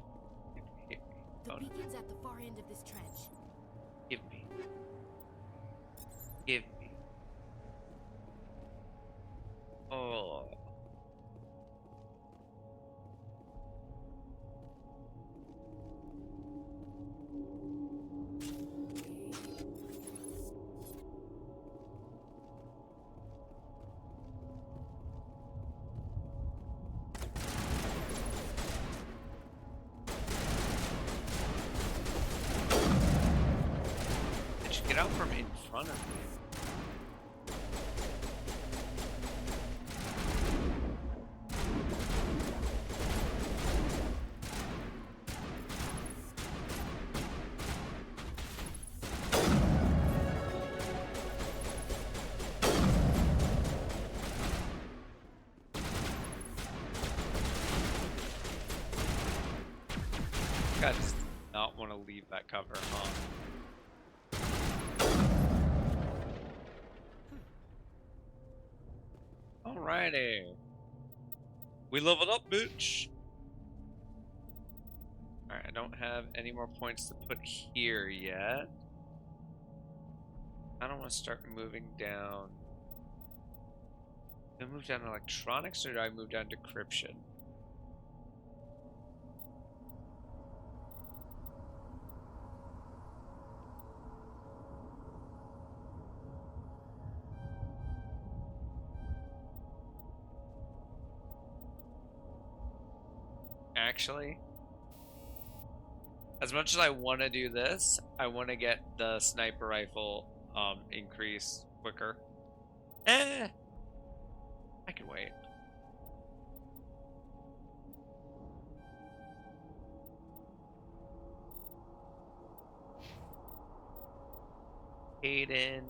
Hit me. The Oh no. beacon's at the far end of this trench. Give me. Give me. Oh. Did you get out from in front of me? I just did not want to leave that cover, huh? Alrighty. We leveled up, bitch! Alright, I don't have any more points to put here yet. I don't want to start moving down. Do I move down to electronics or do I move down to decryption? Actually, as much as I want to do this, I want to get the sniper rifle increase quicker. I can wait. Aiden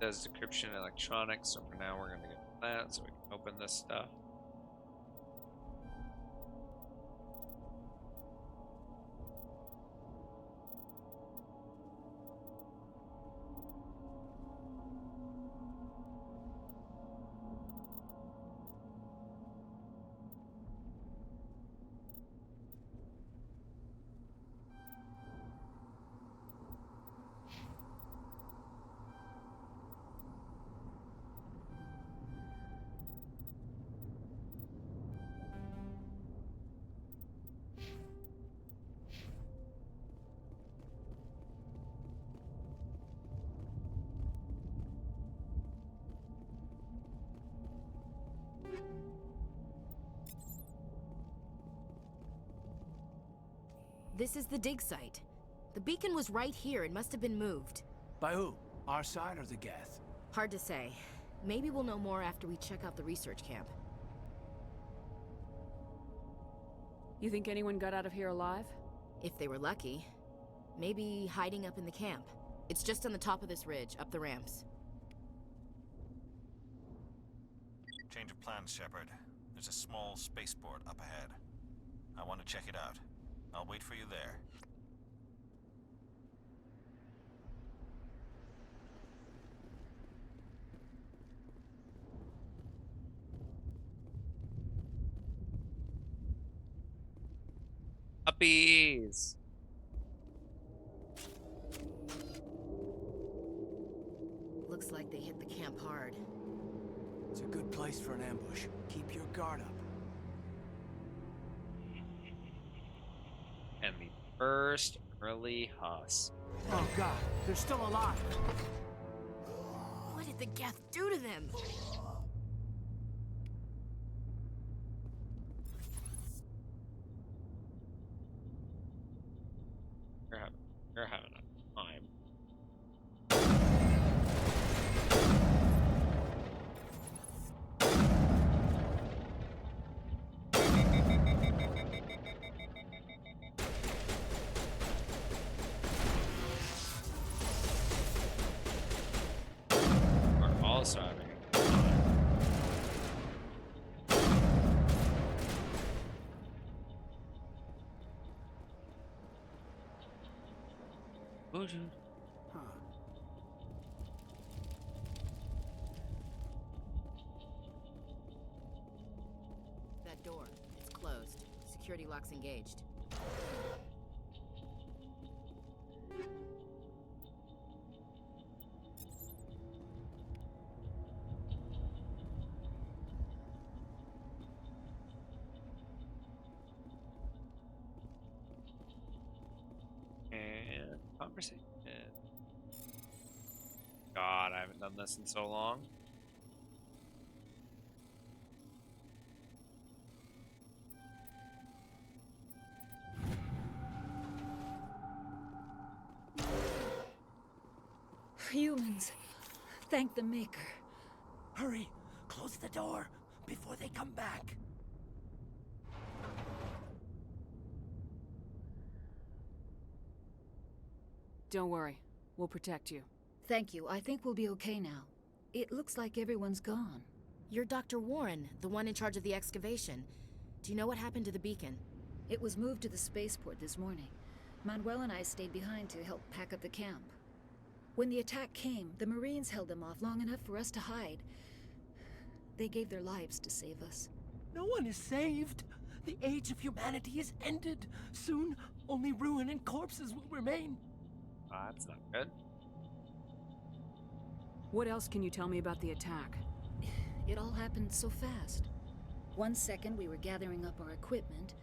does decryption and electronics, so for now we're gonna get that so we can open this stuff. This is the dig site. The beacon was right here. It must have been moved. By who? Our side or the Geth? Hard to say. Maybe we'll know more after we check out the research camp. You think anyone got out of here alive? If they were lucky. Maybe hiding up in the camp. It's just on the top of this ridge, up the ramps. Change of plans, Shepard. There's a small spaceport up ahead. I want to check it out. I'll wait for you there. Puppies! Looks like they hit the camp hard. It's a good place for an ambush. Keep your guard up. And the first early Huss. Oh god, they're still alive. What did the Geth do to them? You're having a time. We're also having a good time. Oh, dude. Huh. That door, it's closed. Security lock's engaged. And conversation. God, I haven't done this in so long. Humans, thank the Maker. Hurry! Close the door before they come back. Don't worry. We'll protect you. Thank you. I think we'll be okay now. It looks like everyone's gone. You're Dr. Warren, the one in charge of the excavation. Do you know what happened to the beacon? It was moved to the spaceport this morning. Manuel and I stayed behind to help pack up the camp. When the attack came, the Marines held them off long enough for us to hide. They gave their lives to save us. No one is saved. The age of humanity is ended. Soon, only ruin and corpses will remain. That's not good. What else can you tell me about the attack? It all happened so fast. One second we were gathering up our equipment.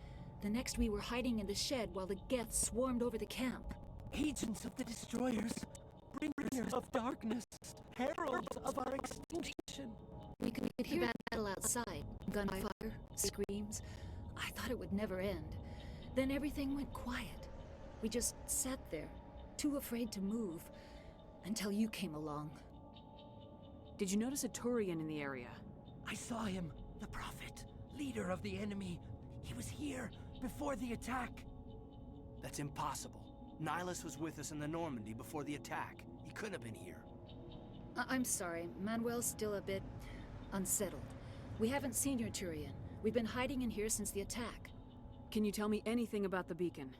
The next we were hiding in the shed while the Geth swarmed over the camp. Agents of the destroyers, bringers of darkness, heralds of our extinction. We could hear battle outside. Gunfire, screams. I thought it would never end. Then everything went quiet. We just sat there, too afraid to move, until you came along. Did you notice a Turian in the area? I saw him, the Prophet, leader of the enemy. He was here before the attack. That's impossible. Nihilus was with us in the Normandy before the attack. He couldn't have been here. I'm sorry. Manuel's still a bit unsettled. We haven't seen your Turian. We've been hiding in here since the attack. Can you tell me anything about the beacon?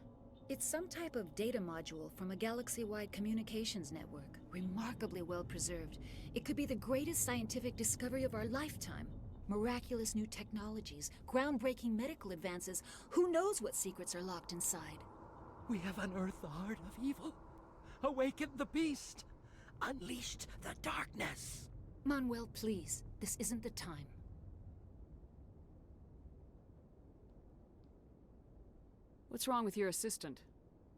It's some type of data module from a galaxy-wide communications network. Remarkably well preserved. It could be the greatest scientific discovery of our lifetime. Miraculous new technologies, groundbreaking medical advances. Who knows what secrets are locked inside? We have unearthed the heart of evil, awakened the beast, unleashed the darkness. Manuel, please. This isn't the time. What's wrong with your assistant?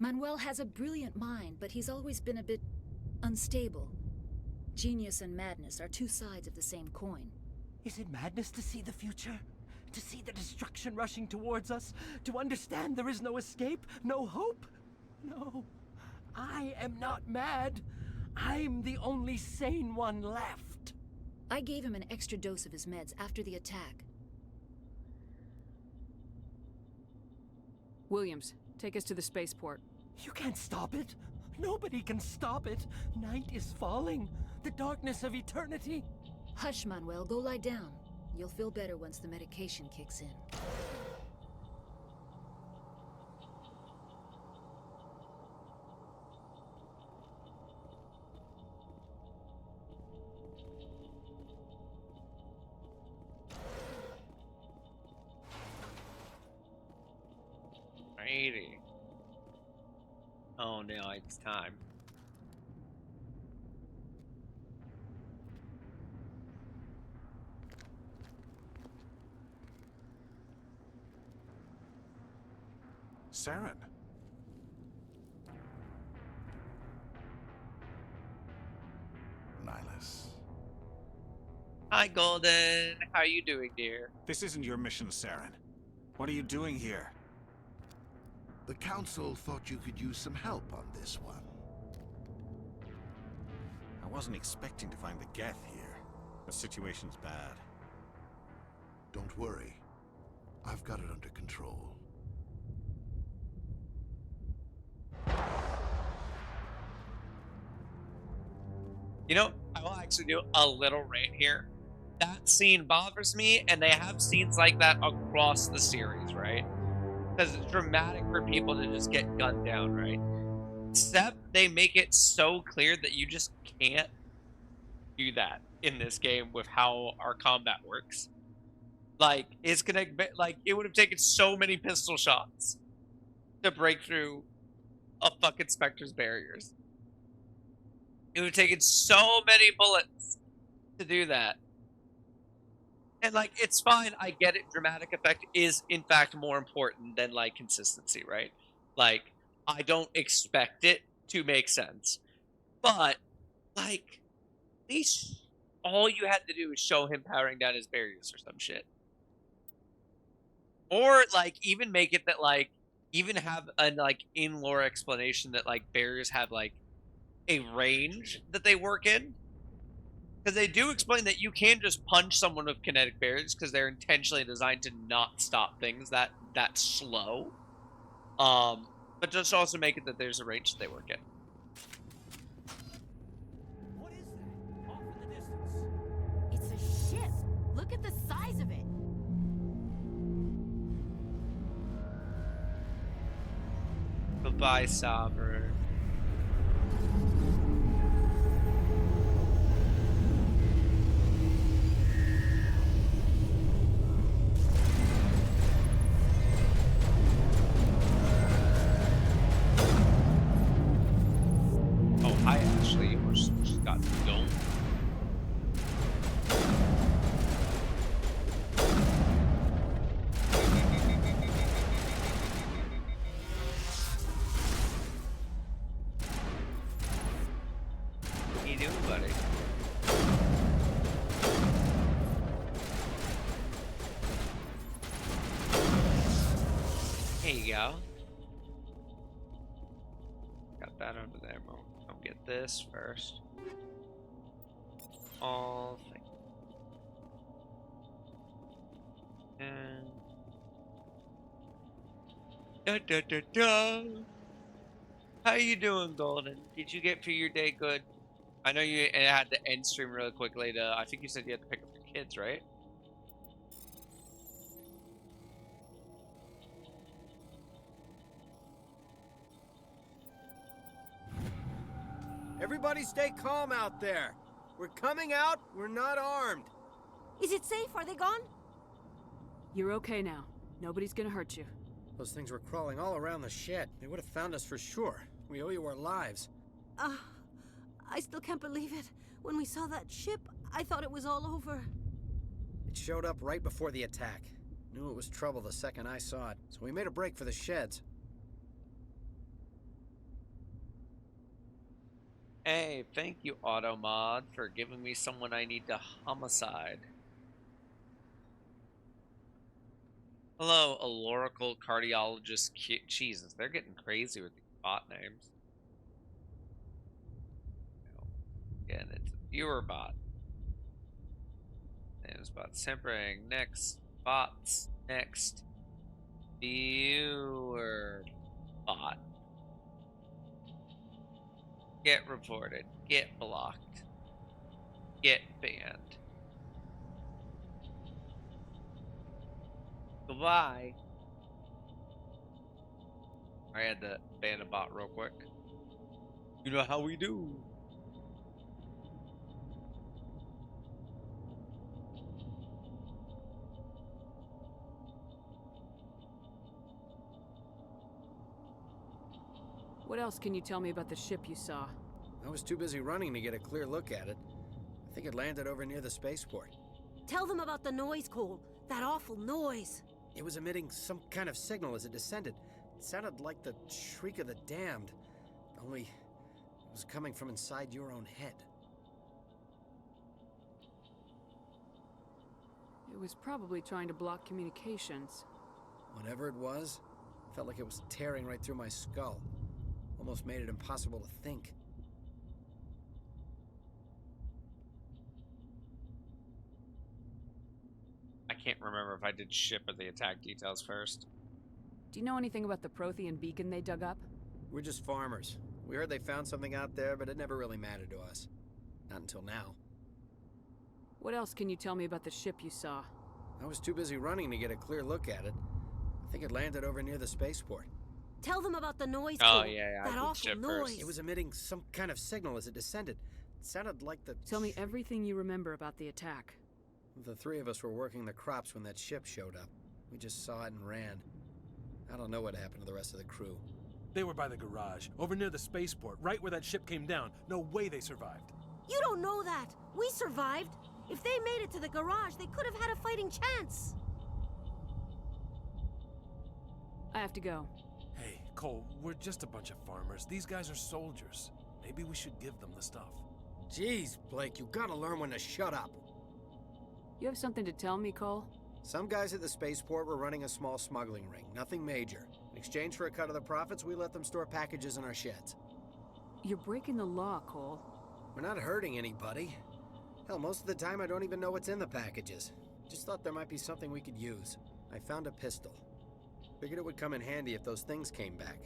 Manuel has a brilliant mind, but he's always been a bit unstable. Genius and madness are two sides of the same coin. Is it madness to see the future? To see the destruction rushing towards us? To understand there is no escape? No hope? No. I am not mad. I'm the only sane one left. I gave him an extra dose of his meds after the attack. Williams, take us to the spaceport. You can't stop it. Nobody can stop it. Night is falling. The darkness of eternity. Hush, Manuel. Go lie down. You'll feel better once the medication kicks in. Righty. Oh no, it's time. Saren. Nihilus. Hi, Golden. How are you doing, dear? This isn't your mission, Saren. What are you doing here? The Council thought you could use some help on this one. I wasn't expecting to find the Geth here. The situation's bad. Don't worry. I've got it under control. You know, I will actually do a little rant here. That scene bothers me, and they have scenes like that across the series, right? Because it's dramatic for people to just get gunned down, right? Except they make it so clear that you just can't do that in this game with how our combat works. Like, it's gonna be, like, it would have taken so many pistol shots to break through a fucking Spectre's barriers. It would have taken so many bullets to do that. And, like, it's fine. I get it. Dramatic effect is, in fact, more important than, like, consistency, right? Like, I don't expect it to make sense. But, like, at least all you had to do is show him powering down his barriers or some shit. Or, like, even make it that, like, even have a, like, in-lore explanation that, like, barriers have, like, a range that they work in. Because they do explain that you can just punch someone with kinetic barriers because they're intentionally designed to not stop things that slow. But just also make it that there's a range that they work in. What is that? Off in the distance. It's a ship. Look at the size of it. Goodbye, Sovereign. Oh, hi, Ashley. You almost just got dome. What you doing, buddy? Here you go. Got that over there, Mo. I'll get this first. All things. And da da da da. How you doing, Golden? Did you get through your day good? I know you had to end stream really quickly to. I think you said you had to pick up your kids, right? Everybody stay calm out there. We're coming out, we're not armed. Is it safe? Are they gone? You're okay now. Nobody's gonna hurt you. Those things were crawling all around the shed. They would have found us for sure. We owe you our lives. I still can't believe it. When we saw that ship, I thought it was all over. It showed up right before the attack. Knew it was trouble the second I saw it, so we made a break for the sheds. Hey, thank you, Automod, for giving me someone I need to homicide. Hello, Alorical Cardiologist. Jesus, they're getting crazy with these bot names. Again, it's a viewer bot. Names bot tempering. Next. Bots. Next. Viewer bot. Get reported. Get blocked. Get banned. Goodbye. I had to ban a bot real quick. You know how we do. What else can you tell me about the ship you saw? I was too busy running to get a clear look at it. I think it landed over near the spaceport. Tell them about the noise, Cole. That awful noise. It was emitting some kind of signal as it descended. It sounded like the shriek of the damned. Only it was coming from inside your own head. It was probably trying to block communications. Whatever it was, Felt like it was tearing right through my skull. Almost made it impossible to think. I can't remember if I did ship or the attack details first. Do you know anything about the Prothean beacon they dug up? We're just farmers. We heard they found something out there, but it never really mattered to us. Not until now. What else can you tell me about the ship you saw? I was too busy running to get a clear look at it. I think it landed over near the spaceport. Tell them about the noise. Oh, Cole. yeah, I that did awful ship noise. first. It was emitting some kind of signal as it descended. It sounded like the... Tell me everything you remember about the attack. The three of us were working the crops when that ship showed up. We just saw it and ran. I don't know what happened to the rest of the crew. They were by the garage, over near the spaceport, right where that ship came down. No way they survived. You don't know that. We survived. If they made it to the garage, they could have had a fighting chance. I have to go. Hey, Cole, we're just a bunch of farmers. These guys are soldiers. Maybe we should give them the stuff. Jeez, Blake, you gotta learn when to shut up. You have something to tell me, Cole? Some guys at the spaceport were running a small smuggling ring, nothing major. In exchange for a cut of the profits, we let them store packages in our sheds. You're breaking the law, Cole. We're not hurting anybody. Hell, most of the time I don't even know what's in the packages. Just thought there might be something we could use. I found a pistol. Figured it would come in handy if those things came back.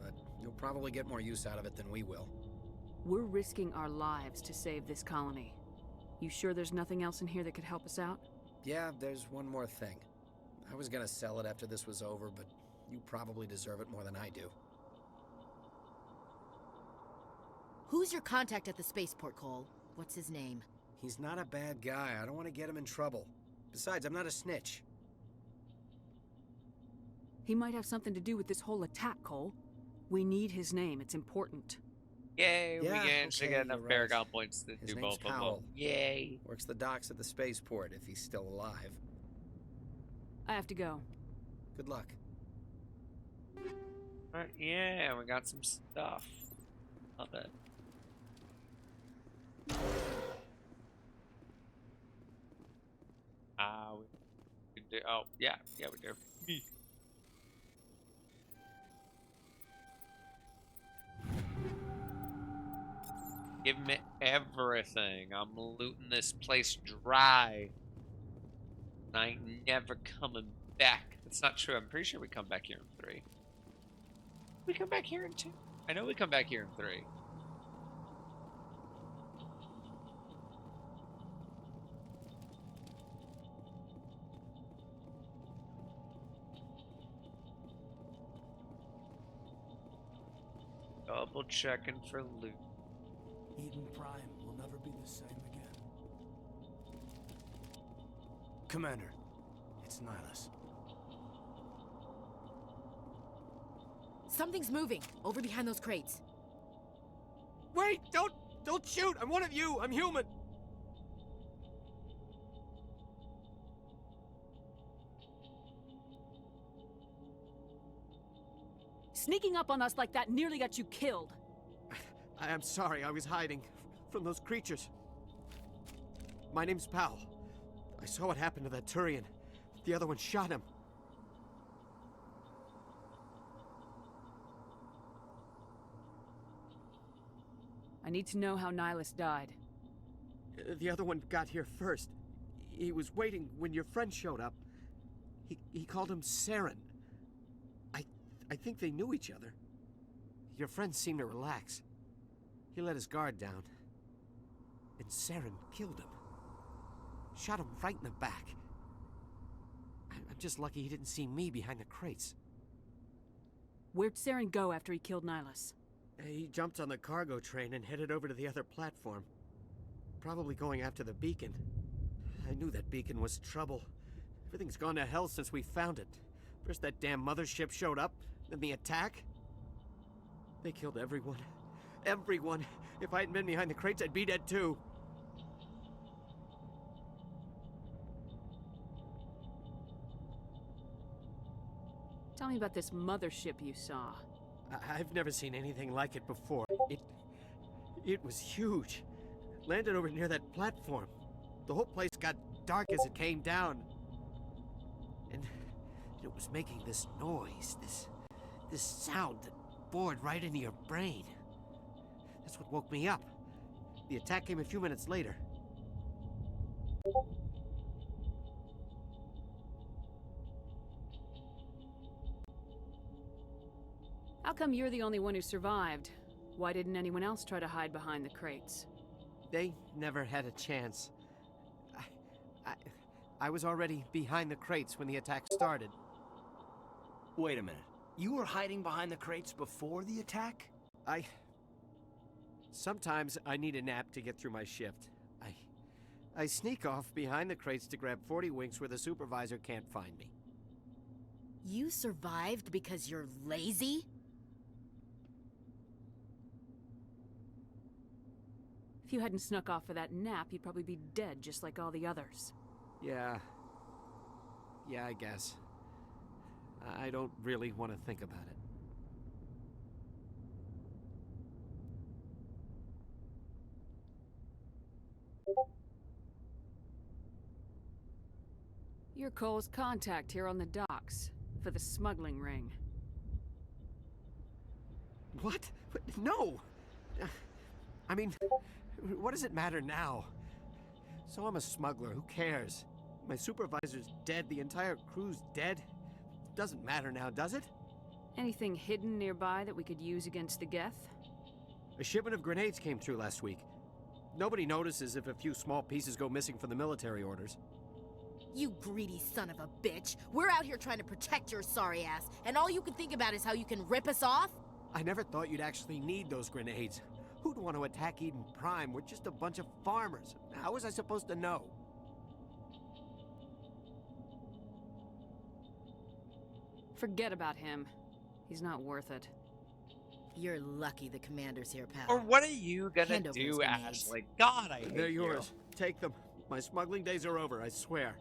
But you'll probably get more use out of it than we will. We're risking our lives to save this colony. You sure there's nothing else in here that could help us out? Yeah, there's one more thing. I was gonna sell it after this was over, but you probably deserve it more than I do. Who's your contact at the spaceport, Cole? What's his name? He's not a bad guy. I don't want to get him in trouble. Besides, I'm not a snitch. He might have something to do with this whole attack, Cole. We need his name. It's important. Yay, we Yeah, managed to okay, get enough you're Paragon right. points to His do name's both of Powell. them. Yay. Works the docks at the spaceport if he's still alive. I have to go. Good luck. Yeah, we got some stuff. Love it. We do. Oh, yeah, we do. Give me everything. I'm looting this place dry. I ain't never coming back. That's not true. I'm pretty sure we come back here in 3. We come back here in 2. I know we come back here in 3. Double checking for loot. Eden Prime will never be the same again. Commander, it's Nihilus. Something's moving, over behind those crates. Wait! Don't shoot! I'm one of you! I'm human! Sneaking up on us like that nearly got you killed. I am sorry, I was hiding from those creatures. My name's Powell. I saw what happened to that Turian. The other one shot him. I need to know how Nihilus died. The other one got here first. He was waiting when your friend showed up. He called him Saren. I think they knew each other. Your friend seemed to relax. He let his guard down. And Saren killed him. Shot him right in the back. I'm just lucky he didn't see me behind the crates. Where'd Saren go after he killed Nihilus? He jumped on the cargo train and headed over to the other platform. Probably going after the beacon. I knew that beacon was trouble. Everything's gone to hell since we found it. First that damn mothership showed up, then the attack. They killed everyone. Everyone. If I hadn't been behind the crates, I'd be dead too. Tell me about this mothership you saw. I've never seen anything like it before. It was huge. Landed over near that platform. The whole place got dark as it came down. And And it was making this noise, this sound that bored right into your brain. That's what woke me up. The attack came a few minutes later. How come you're the only one who survived? Why didn't anyone else try to hide behind the crates? They never had a chance. I was already behind the crates when the attack started. Wait a minute. You were hiding behind the crates before the attack? Sometimes I need a nap to get through my shift. I sneak off behind the crates to grab 40 winks where the supervisor can't find me. You survived because you're lazy? If you hadn't snuck off for that nap, you'd probably be dead just like all the others. Yeah, I guess. I don't really want to think about it. You're Cole's contact here on the docks, for the smuggling ring. What? No! I mean, what does it matter now? So I'm a smuggler, who cares? My supervisor's dead, the entire crew's dead. Doesn't matter now, does it? Anything hidden nearby that we could use against the Geth? A shipment of grenades came through last week. Nobody notices if a few small pieces go missing from the military orders. You greedy son of a bitch. We're out here trying to protect your sorry ass, and all you can think about is how you can rip us off? I never thought you'd actually need those grenades. Who'd want to attack Eden Prime? We're just a bunch of farmers. How was I supposed to know? Forget about him. He's not worth it. You're lucky the commander's here, pal. Or what are you gonna Hand over do, those Ash? grenades. Like, God, I hate They're you. yours. Take them. My smuggling days are over, I swear.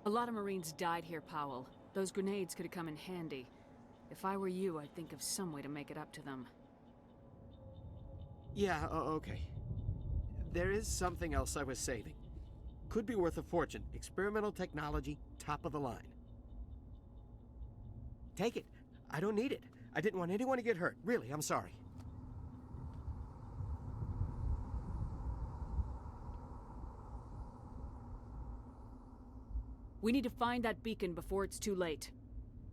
A lot of Marines died here, Powell. Those grenades could have come in handy. If I were you, I'd think of some way to make it up to them. Yeah, okay. There is something else I was saving. Could be worth a fortune. Experimental technology, top of the line. Take it. I don't need it. I didn't want anyone to get hurt. Really, I'm sorry. We need to find that beacon before it's too late.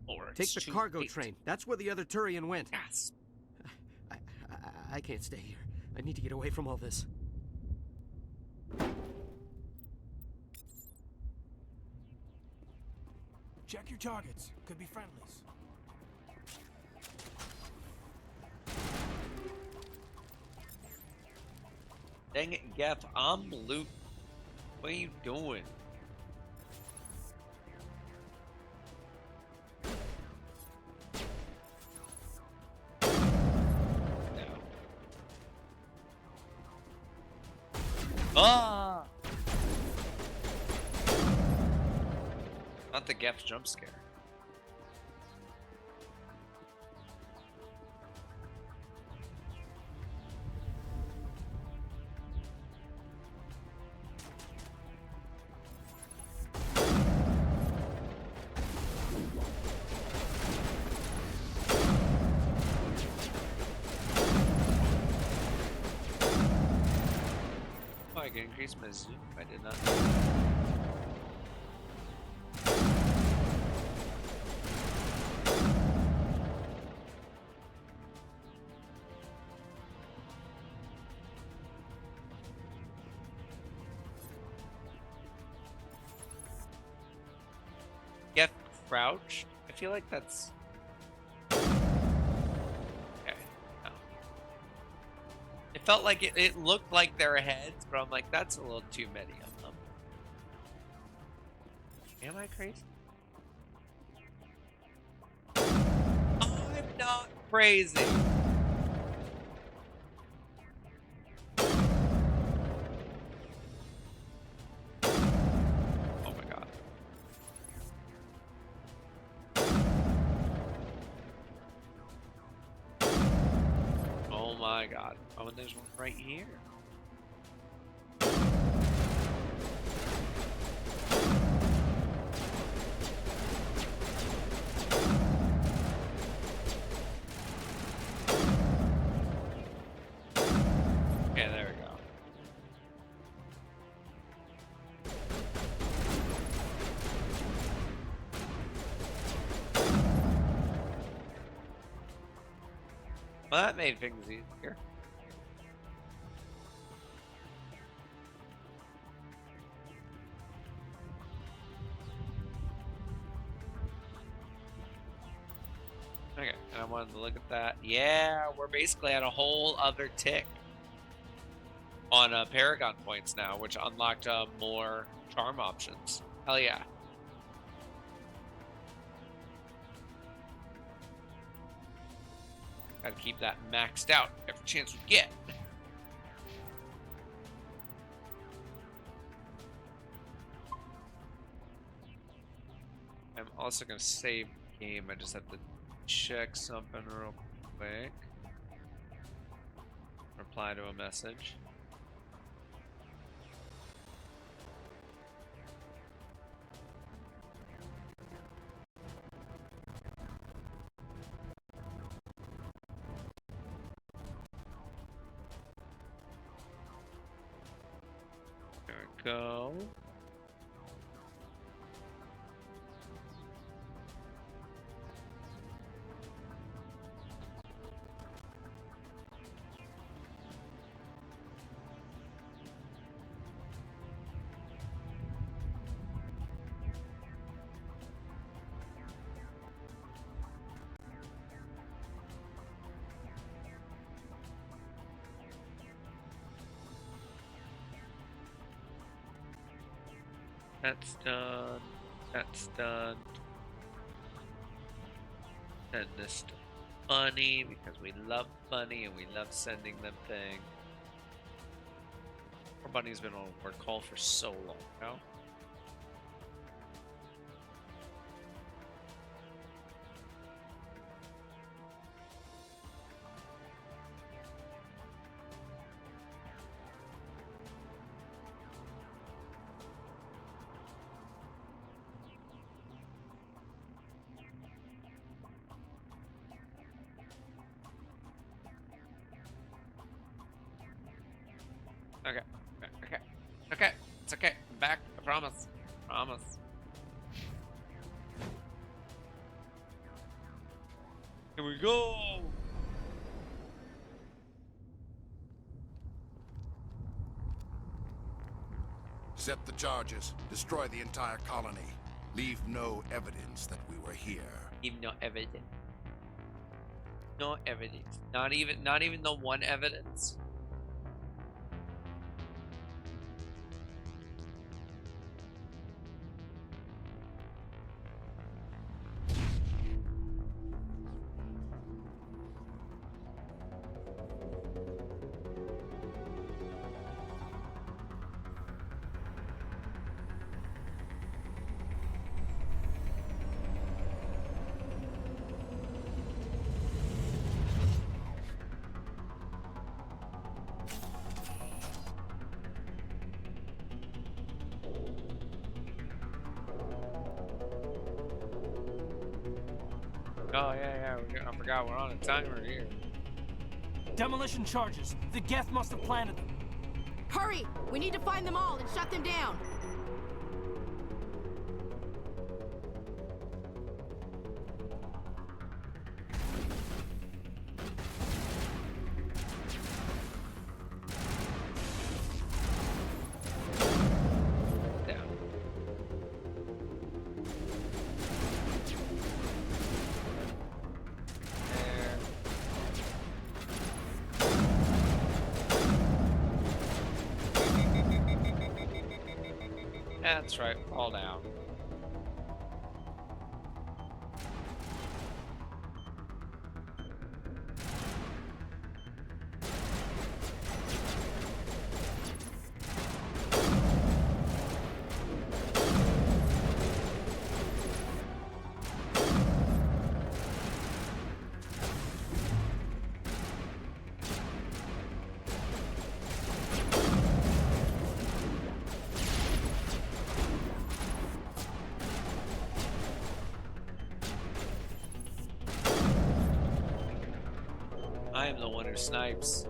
Or Take the cargo train. That's where the other Turian went. Yes. I can't stay here. I need to get away from all this. Check your targets. Could be friendlies. Dang it, Geff, I'm loot. What are you doing? Ah! Not the Geff jump scare. Oh, I can increase my zoom. I did not. Get crouch. I feel like that's okay. No. It felt like it looked like their heads, but I'm like, that's a little too many of them. Am I crazy? I'm not crazy. Oh my god. Oh my god. Oh, and there's one right here. Well, that made things easier. Okay, and I wanted to look at that. Yeah, we're basically at a whole other tick on Paragon points now, which unlocked more charm options. Hell yeah. Gotta keep that maxed out every chance we get. I'm also gonna save the game. I just have to check something real quick. Reply to a message. There we go. That's done. That's done. Send this to Bunny because we love Bunny and we love sending them things. Our Bunny's been on our call for so long now. Okay. Okay. It's okay. I'm back. I promise. Promise. Here we go. Set the charges. Destroy the entire colony. Leave no evidence that we were here. Even no evidence. No evidence. Not even the one evidence. Oh, yeah. I forgot we're on a timer here. Demolition charges. The Geth must have planted them. Hurry! We need to find them all and shut them down. That's right, fall down. I am the one who snipes.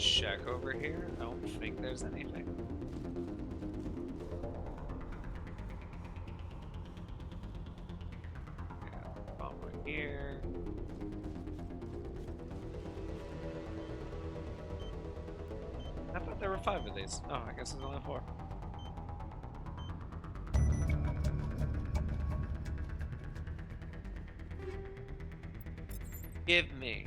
check over here. I don't think there's anything. Yeah, over here. I thought there were 5 of these. Oh, I guess there's only 4. Give me.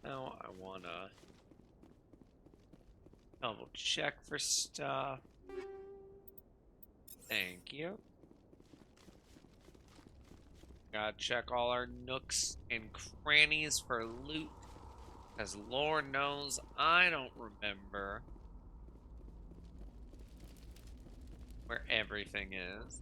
Now I wanna double check for stuff. Thank you. Gotta check all our nooks and crannies for loot. Because Lord knows I don't remember where everything is.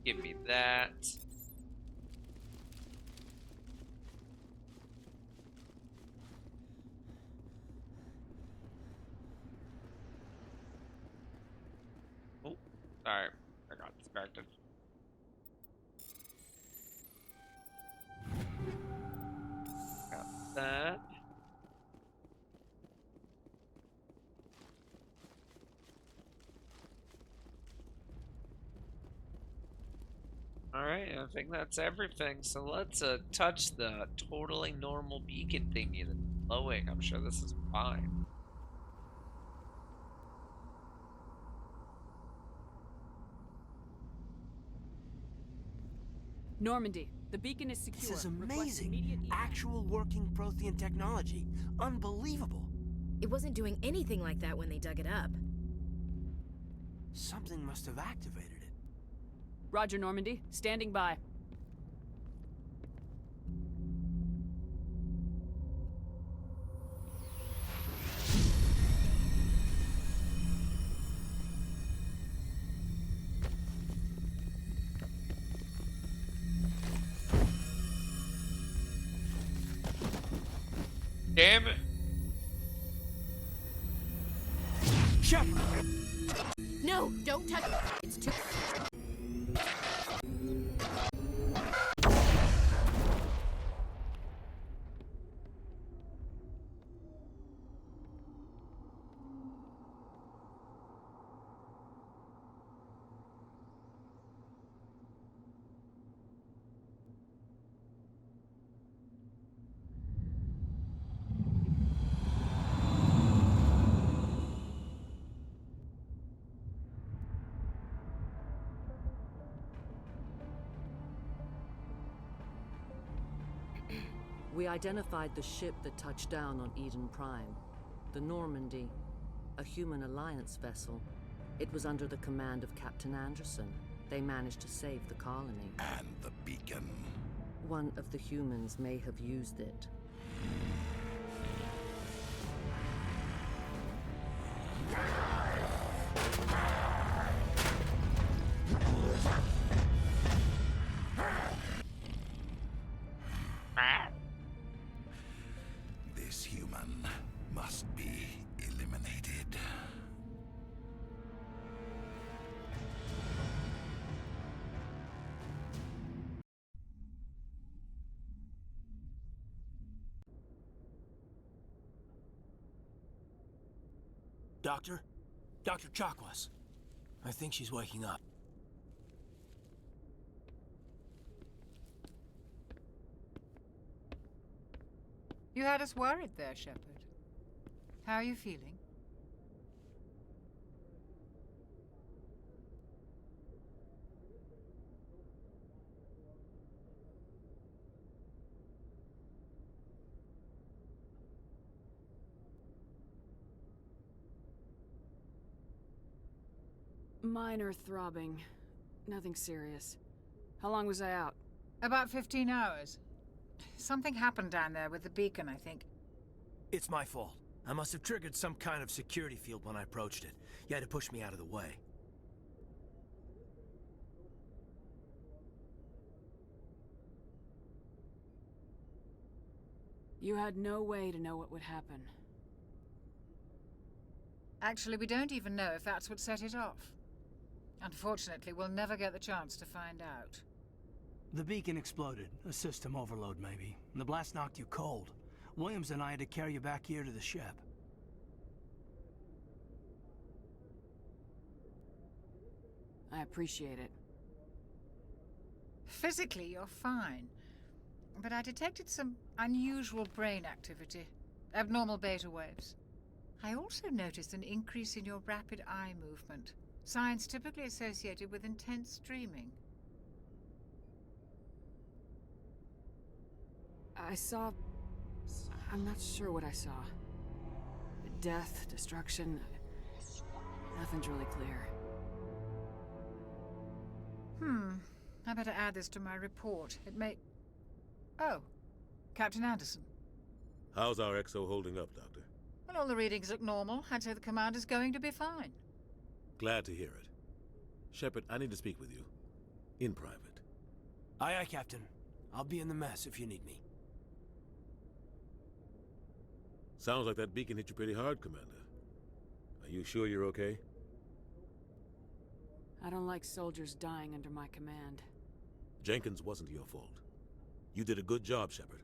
Give me that. Oh, sorry. I got distracted. Got that. Alright, I think that's everything. So let's touch the totally normal beacon thingy that's glowing. I'm sure this is fine. Normandy, the beacon is secure. This is Request amazing. immediate evac. Actual working Prothean technology. Unbelievable. It wasn't doing anything like that when they dug it up. Something must have activated it. Roger, Normandy. Standing by. Damn it. Shepard! No, don't touch it. It's too... We identified the ship that touched down on Eden Prime. The Normandy, a human alliance vessel. It was under the command of Captain Anderson. They managed to save the colony. And the beacon. One of the humans may have used it. This human must be eliminated. Doctor? Dr. Chakwas. I think she's waking up. You had us worried there, Shepard. How are you feeling? Minor throbbing. Nothing serious. How long was I out? About 15 hours. Something happened down there with the beacon, I think. It's my fault. I must have triggered some kind of security field when I approached it. You had to push me out of the way. You had no way to know what would happen. Actually, we don't even know if that's what set it off. Unfortunately, we'll never get the chance to find out. The beacon exploded. A system overload, maybe. The blast knocked you cold. Williams and I had to carry you back here to the ship. I appreciate it. Physically, you're fine. But I detected some unusual brain activity. Abnormal beta waves. I also noticed an increase in your rapid eye movement. Signs typically associated with intense dreaming. I saw... I'm not sure what I saw. Death, destruction... Nothing's really clear. I better add this to my report. It may... Oh, Captain Anderson. How's our XO holding up, Doctor? Well, all the readings look normal. I'd say the commander's going to be fine. Glad to hear it. Shepard, I need to speak with you. In private. Aye, aye, Captain. I'll be in the mess if you need me. Sounds like that beacon hit you pretty hard, Commander. Are you sure you're okay? I don't like soldiers dying under my command. Jenkins wasn't your fault. You did a good job, Shepard.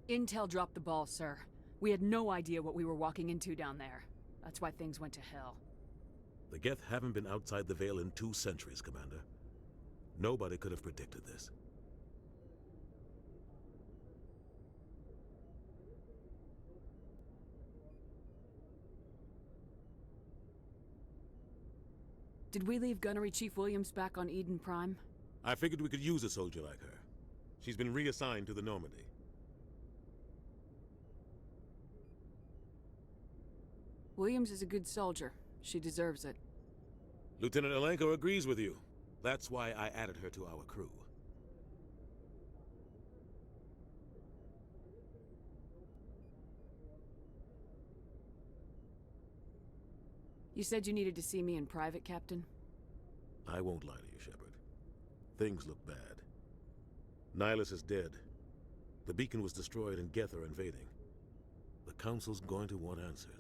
Intel dropped the ball, sir. We had no idea what we were walking into down there. That's why things went to hell. The Geth haven't been outside the Veil in 2 centuries, Commander. Nobody could have predicted this. Did we leave Gunnery Chief Williams back on Eden Prime? I figured we could use a soldier like her. She's been reassigned to the Normandy. Williams is a good soldier. She deserves it. Lieutenant Alenko agrees with you. That's why I added her to our crew. You said you needed to see me in private, Captain? I won't lie to you, Shepard. Things look bad. Nihilus is dead. The beacon was destroyed and Geth are invading. The Council's going to want answers.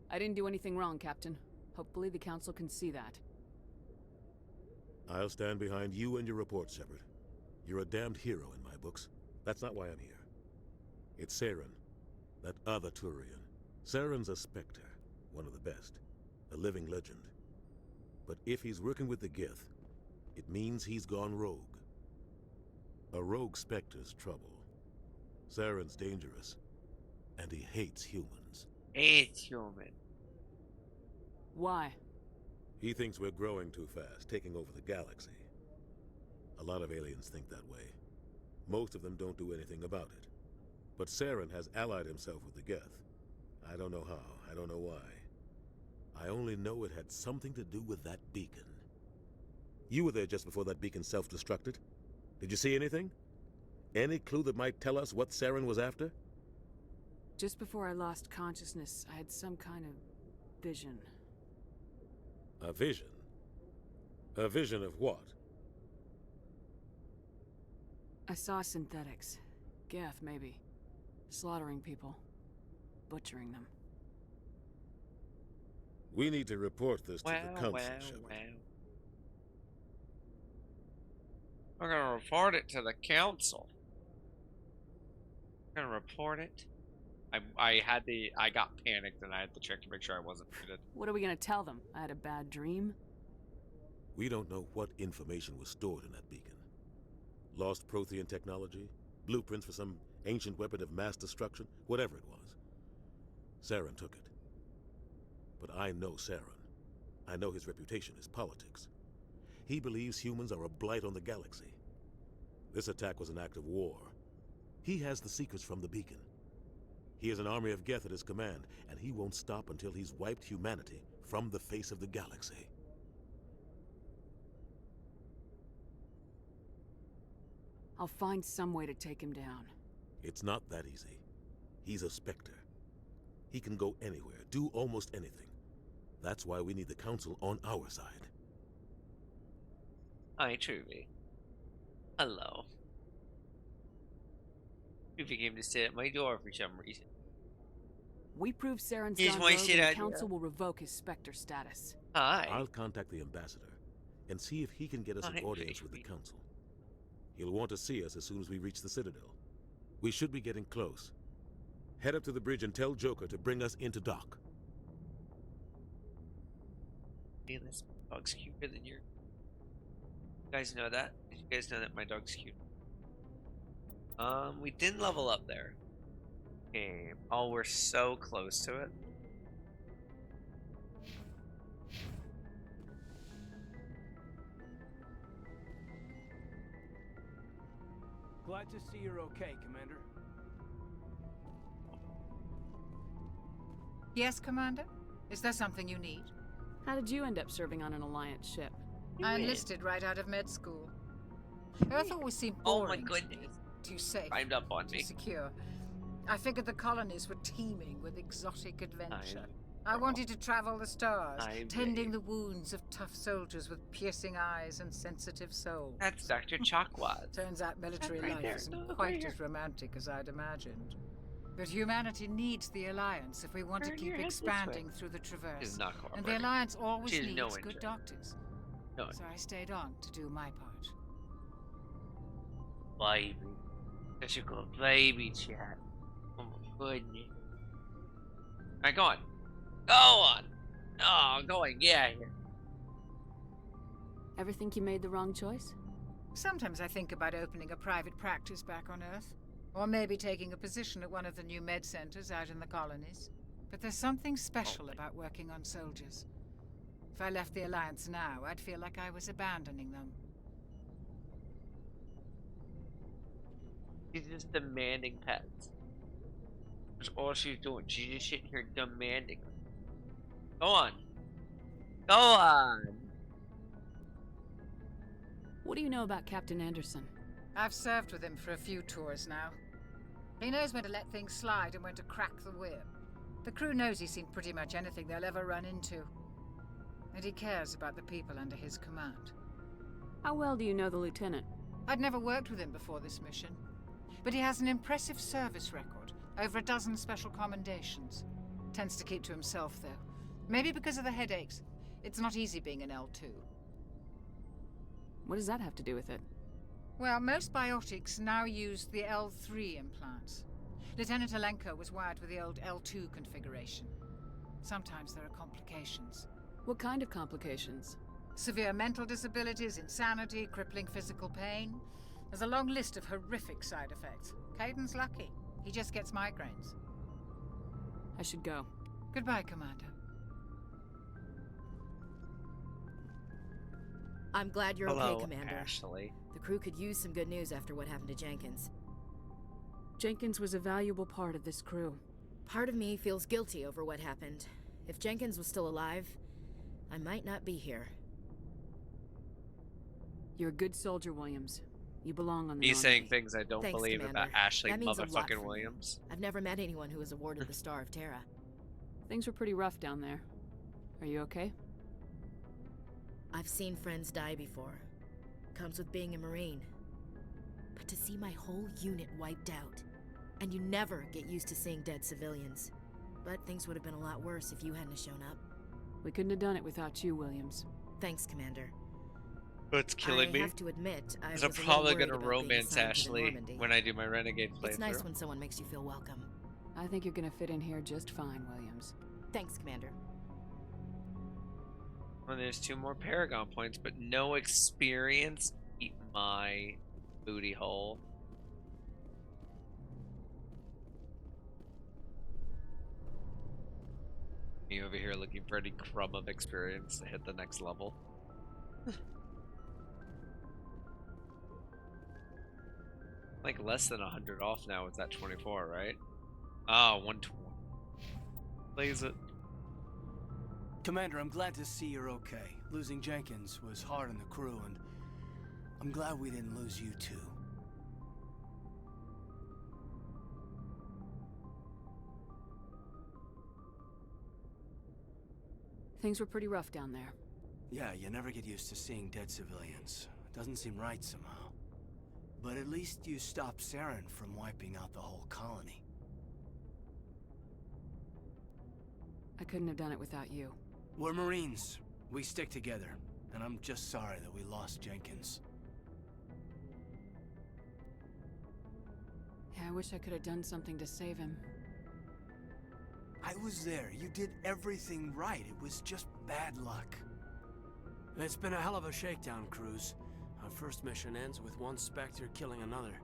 I didn't do anything wrong, Captain. Hopefully the Council can see that. I'll stand behind you and your report, Shepard. You're a damned hero in my books. That's not why I'm here. It's Saren, that other Turian. Saren's a Spectre, one of the best, a living legend. But if he's working with the Geth, it means he's gone rogue. A rogue Spectre's trouble. Saren's dangerous, and he hates humans. Hates human. Why? He thinks we're growing too fast, taking over the galaxy. A lot of aliens think that way. Most of them don't do anything about it. But Saren has allied himself with the Geth. I don't know how, I don't know why. I only know it had something to do with that beacon. You were there just before that beacon self-destructed. Did you see anything? Any clue that might tell us what Saren was after? Just before I lost consciousness, I had some kind of vision. A vision? A vision of what? I saw synthetics. Geth, maybe. Slaughtering people. Butchering them. We need to report this to the Council, Shepard. We're gonna report it to the Council. We're gonna report it. I got panicked and I had to check to make sure I wasn't muted. What are we gonna tell them? I had a bad dream? We don't know what information was stored in that beacon. Lost Prothean technology? Blueprints for some ancient weapon of mass destruction? Whatever it was. Saren took it. But I know Saren. I know his reputation is politics. He believes humans are a blight on the galaxy. This attack was an act of war. He has the secrets from the beacon. He has an army of Geth at his command, and he won't stop until he's wiped humanity from the face of the galaxy. I'll find some way to take him down. It's not that easy. He's a Spectre. He can go anywhere, do almost anything. That's why we need the Council on our side. Hi, Truby. Hello. Truby came to sit at my door for some reason. We prove Saren's He's gone my rogue, shit and the idea. Council will revoke his Spectre status. Hi. I'll contact the ambassador and see if he can get us an Hi, audience with the Council. He'll want to see us as soon as we reach the Citadel. We should be getting close. Head up to the bridge and tell Joker to bring us into dock. Hey, this dog's cuter than your... You guys know that? Did you guys know that my dog's cute? We didn't level up there. Okay. Oh, we're so close to it. Glad to see you're okay, Commander. Yes, Commander? Is there something you need? How did you end up serving on an Alliance ship? I enlisted right out of med school. Earth always seemed Oh my boring to goodness. me. Too safe. Climbed up on too me. secure. I figured the colonies were teeming with exotic adventure. I wanted to travel the stars, tending the wounds of tough soldiers with piercing eyes and sensitive souls. That's Dr. Chockwad. Turns out military Right life there. isn't Look quite right here. as romantic as I'd imagined. But humanity needs the Alliance if we want to Turn keep your head this expanding way. through the Traverse. She's not And the cooperating. Alliance always She has needs no good interest. doctors. No. So I stayed on to do my part. Baby. Such a good baby, chat. Oh my goodness. Alright, go on. Go on! Oh, going, yeah. Ever think you made the wrong choice? Sometimes I think about opening a private practice back on Earth. Or maybe taking a position at one of the new med centers out in the colonies. But there's something special about working on soldiers. If I left the Alliance now, I'd feel like I was abandoning them. She's just demanding pets. That's all she's doing. She's just sitting here demanding. Go on. Go on. What do you know about Captain Anderson? I've served with him for a few tours now. He knows when to let things slide and when to crack the whip. The crew knows he's seen pretty much anything they'll ever run into. And he cares about the people under his command. How well do you know the Lieutenant? I'd never worked with him before this mission. But he has an impressive service record. Over a dozen special commendations. Tends to keep to himself, though. Maybe because of the headaches. It's not easy being an L2. What does that have to do with it? Well, most biotics now use the L3 implants. Lieutenant Alenko was wired with the old L2 configuration. Sometimes there are complications. What kind of complications? Severe mental disabilities, insanity, crippling physical pain. There's a long list of horrific side effects. Caden's lucky. He just gets migraines. I should go. Goodbye, Commander. I'm glad you're Hello, okay, Commander. Ashley. The crew could use some good news after what happened to Jenkins. Jenkins was a valuable part of this crew. Part of me feels guilty over what happened. If Jenkins was still alive, I might not be here. You're a good soldier, Williams. You belong on the He's Normandy. saying things I don't Thanks, believe Commander. about Ashley That means a lot motherfucking for me. Williams. I've never met anyone who was awarded the Star of Terra. Things were pretty rough down there. Are you okay? I've seen friends die before. Comes with being a Marine. But to see my whole unit wiped out, and you never get used to seeing dead civilians. But things would have been a lot worse if you hadn't shown up. We couldn't have done it without you, Williams. Thanks, Commander. What's killing me I have to admit, I is was I'm a little probably worried gonna about being romance assigned to the Ashley Normandy. when I do my Renegade playthrough. It's nice when someone makes you feel welcome. I think you're gonna fit in here just fine, Williams. Thanks, Commander. Well, there's 2 more Paragon points, but no experience. Eat my booty hole. Me over here looking for any crumb of experience to hit the next level. Like less than 100 off now with that 24, right? Ah, 120. Plays it. Commander, I'm glad to see you're okay. Losing Jenkins was hard on the crew, and I'm glad we didn't lose you too. Things were pretty rough down there. Yeah, you never get used to seeing dead civilians. Doesn't seem right somehow. But at least you stopped Saren from wiping out the whole colony. I couldn't have done it without you. We're Marines. We stick together. And I'm just sorry that we lost Jenkins. Yeah, I wish I could have done something to save him. I was there. You did everything right. It was just bad luck. It's been a hell of a shakedown, Cruz. Our first mission ends with one Spectre killing another.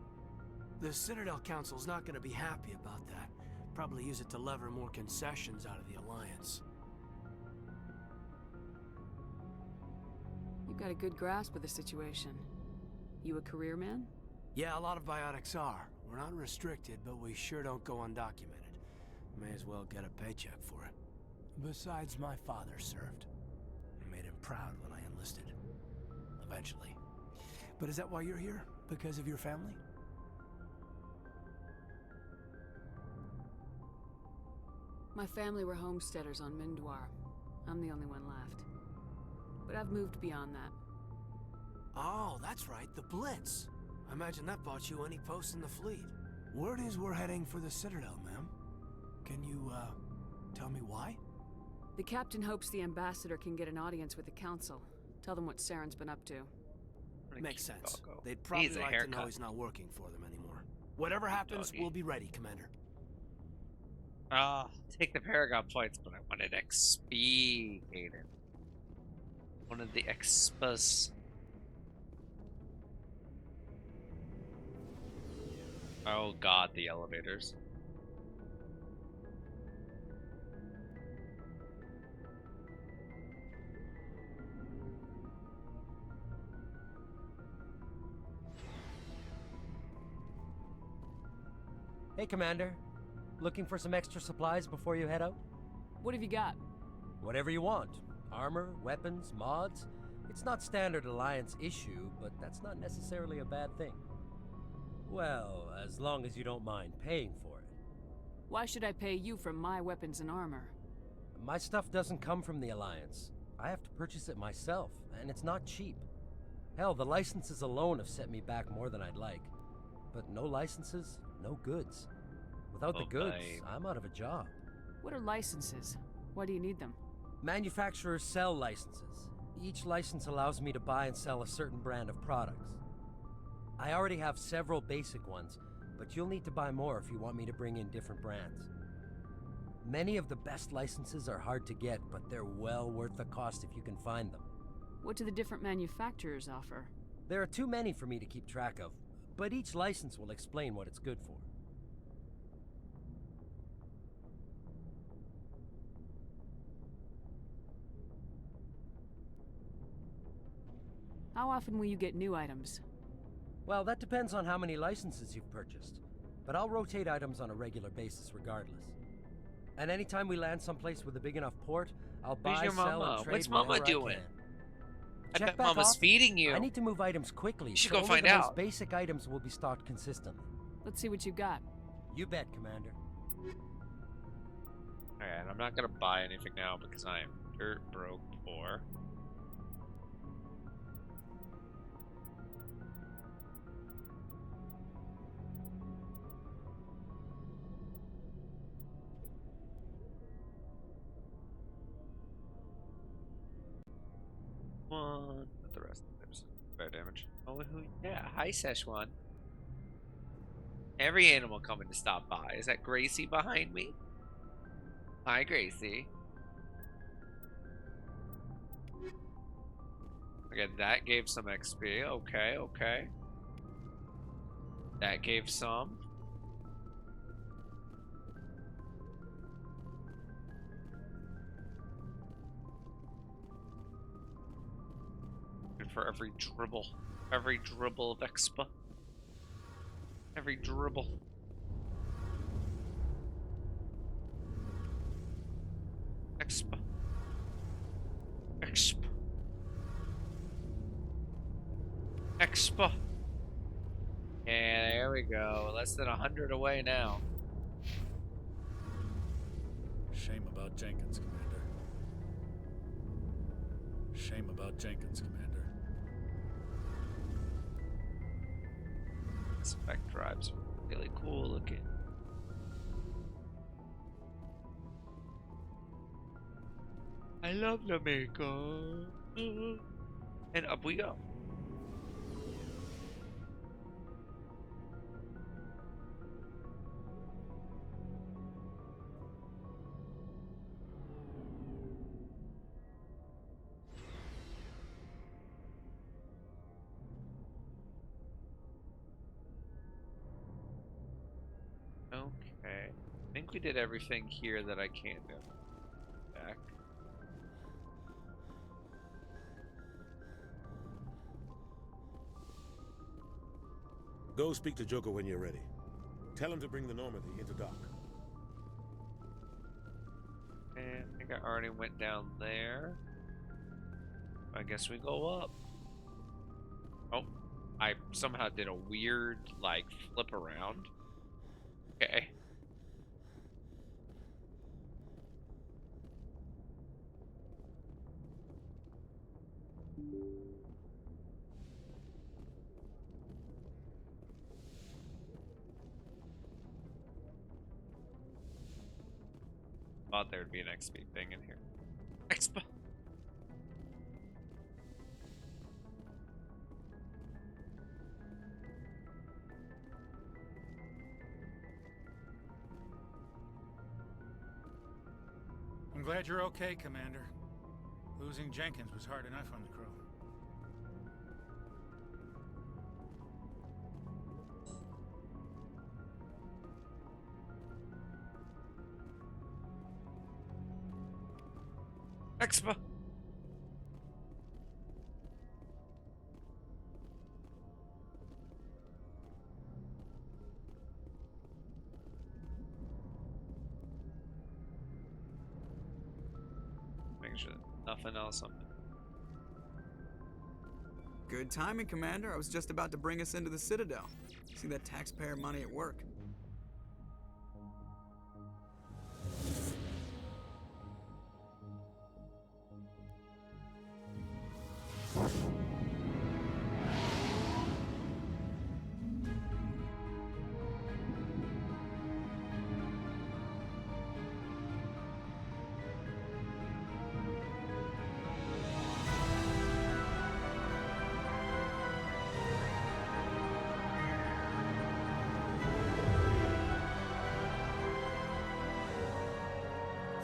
The Citadel Council's not going to be happy about that. Probably use it to lever more concessions out of the Alliance. You've got a good grasp of the situation. You a career man? Yeah, a lot of biotics are. We're not restricted, but we sure don't go undocumented. May as well get a paycheck for it. Besides, my father served. I made him proud when I enlisted. Eventually. But is that why you're here? Because of your family? My family were homesteaders on Mindoir. I'm the only one left. But I've moved beyond that. Oh, that's right, the Blitz. I imagine that bought you any post in the fleet. Word is we're heading for the Citadel, ma'am. Can you, tell me why? The captain hopes the ambassador can get an audience with the council. Tell them what Saren's been up to. Makes sense. They'd probably like to know he's not working for them anymore. Whatever happens, we'll be ready, Commander. Take the Paragon points, but I wanted XP, Aiden. Wanted the expas. Oh god, the elevators. Hey, Commander. Looking for some extra supplies before you head out? What have you got? Whatever you want. Armor, weapons, mods. It's not standard Alliance issue, but that's not necessarily a bad thing. Well, as long as you don't mind paying for it. Why should I pay you for my weapons and armor? My stuff doesn't come from the Alliance. I have to purchase it myself, and it's not cheap. Hell, the licenses alone have set me back more than I'd like. But no licenses, no goods. Without the goods, I'm out of a job. What are licenses? Why do you need them? Manufacturers sell licenses. Each license allows me to buy and sell a certain brand of products. I already have several basic ones, but you'll need to buy more if you want me to bring in different brands. Many of the best licenses are hard to get, but they're well worth the cost if you can find them. What do the different manufacturers offer? There are too many for me to keep track of, but each license will explain what it's good for. How often will you get new items? Well, that depends on how many licenses you've purchased, but I'll rotate items on a regular basis regardless. And anytime we land someplace with a big enough port, I'll buy, sell, and trade What's Mama whatever doing? I Check bet back Mama's often. feeding you. I need to move items quickly. You should so go only find the out. most basic items will be stocked consistently. Let's see what you got. You bet, Commander. Alright, I'm not gonna buy anything now because I am dirt broke poor. One, but the rest of there's fair damage. Oh, yeah, hi Szechuan. Every animal coming to stop by. Is that Gracie behind me? Hi, Gracie. Okay, that gave some XP. Okay, okay. That gave some. And for every dribble of expa. Every dribble. Expo. Expo. Expo. And there we go. Less than 100 away now. Shame about Jenkins, Commander. Shame about Jenkins, Commander. Spec drives are really cool looking. I love Lamego. And up we go. Okay. I think we did everything here that I can do. Back. Go speak to Joker when you're ready. Tell him to bring the Normandy into dock. And I think I already went down there. I guess we go up. Oh, I somehow did a weird, like, flip around. Okay. Thought there would be an XP thing in here. XP. I'm glad you're okay, Commander. Losing Jenkins was hard enough on the crew. Expo. Make sure nothing else on it. Good timing, Commander. I was just about to bring us into the Citadel. See that taxpayer money at work.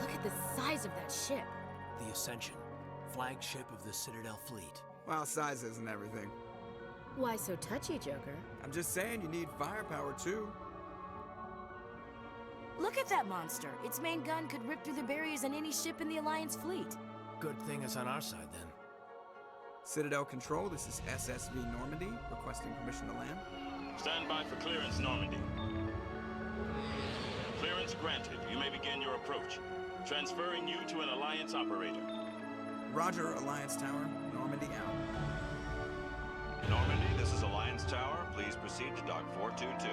Look at the size of that ship. The Ascension, flagship of the Citadel fleet. Well, size isn't everything. Why so touchy, Joker? I'm just saying you need firepower too. Look at that monster. Its main gun could rip through the barriers in any ship in the Alliance fleet. Good thing it's on our side, then. Citadel Control, this is SSV Normandy, requesting permission to land. Stand by for clearance, Normandy. Clearance granted. You may begin your approach. Transferring you to an Alliance operator. Roger, Alliance Tower. Normandy out. Normandy, this is Alliance Tower. Please proceed to Dock 422.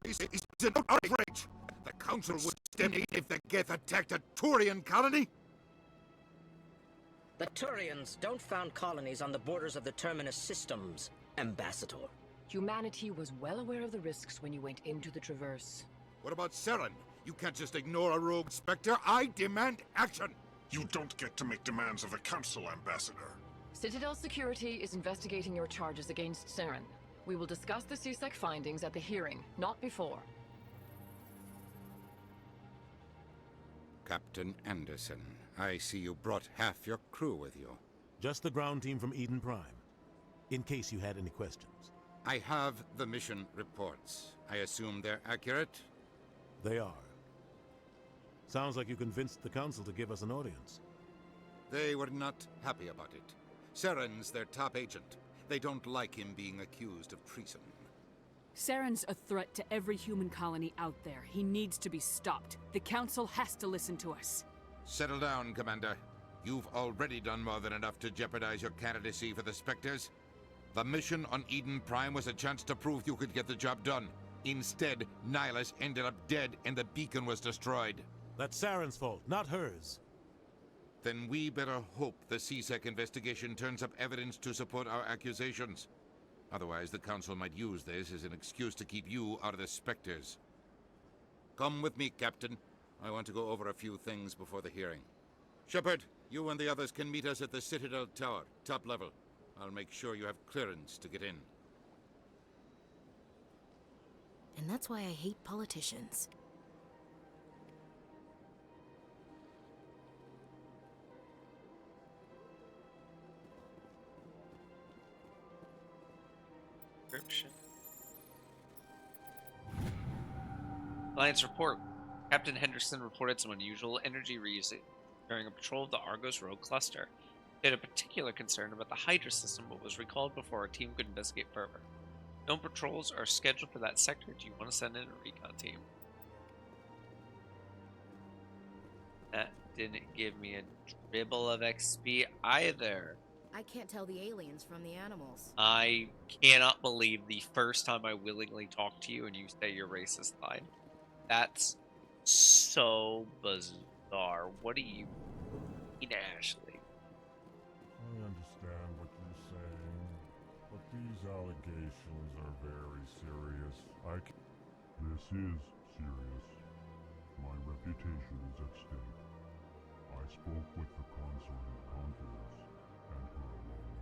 This is an outrage! The Council would stem it if the Geth attacked a Turian colony? The Turians don't found colonies on the borders of the Terminus systems, Ambassador. Humanity was well aware of the risks when you went into the Traverse. What about Seren? You can't just ignore a rogue Spectre. I demand action! You don't get to make demands of the Council, Ambassador. Citadel Security is investigating your charges against Seren. We will discuss the CSEC findings at the hearing, not before. Captain Anderson. I see you brought half your crew with you. Just the ground team from Eden Prime, in case you had any questions. I have the mission reports. I assume they're accurate? They are. Sounds like you convinced the Council to give us an audience. They were not happy about it. Saren's their top agent. They don't like him being accused of treason. Saren's a threat to every human colony out there. He needs to be stopped. The Council has to listen to us. Settle down, Commander. You've already done more than enough to jeopardize your candidacy for the Spectres. The mission on Eden Prime was a chance to prove you could get the job done. Instead, Nihilus ended up dead and the beacon was destroyed. That's Saren's fault, not hers. Then we better hope the CSEC investigation turns up evidence to support our accusations. Otherwise, the Council might use this as an excuse to keep you out of the Spectres. Come with me, Captain. I want to go over a few things before the hearing. Shepard, you and the others can meet us at the Citadel Tower, top level. I'll make sure you have clearance to get in. And that's why I hate politicians. Alliance report. Captain Henderson reported some unusual energy reuse during a patrol of the Argos Road cluster. He had a particular concern about the Hydra system, but was recalled before our team could investigate further. No patrols are scheduled for that sector. Do you want to send in a recon team? That didn't give me a dribble of XP either. I can't tell the aliens from the animals. I cannot believe the first time I willingly talk to you and you say your racist line. That's so bizarre. What do you mean, Ashley? I understand what you're saying, but these allegations are very serious. This is serious. My reputation is at stake. I spoke with the consort of Conquerors and her alone,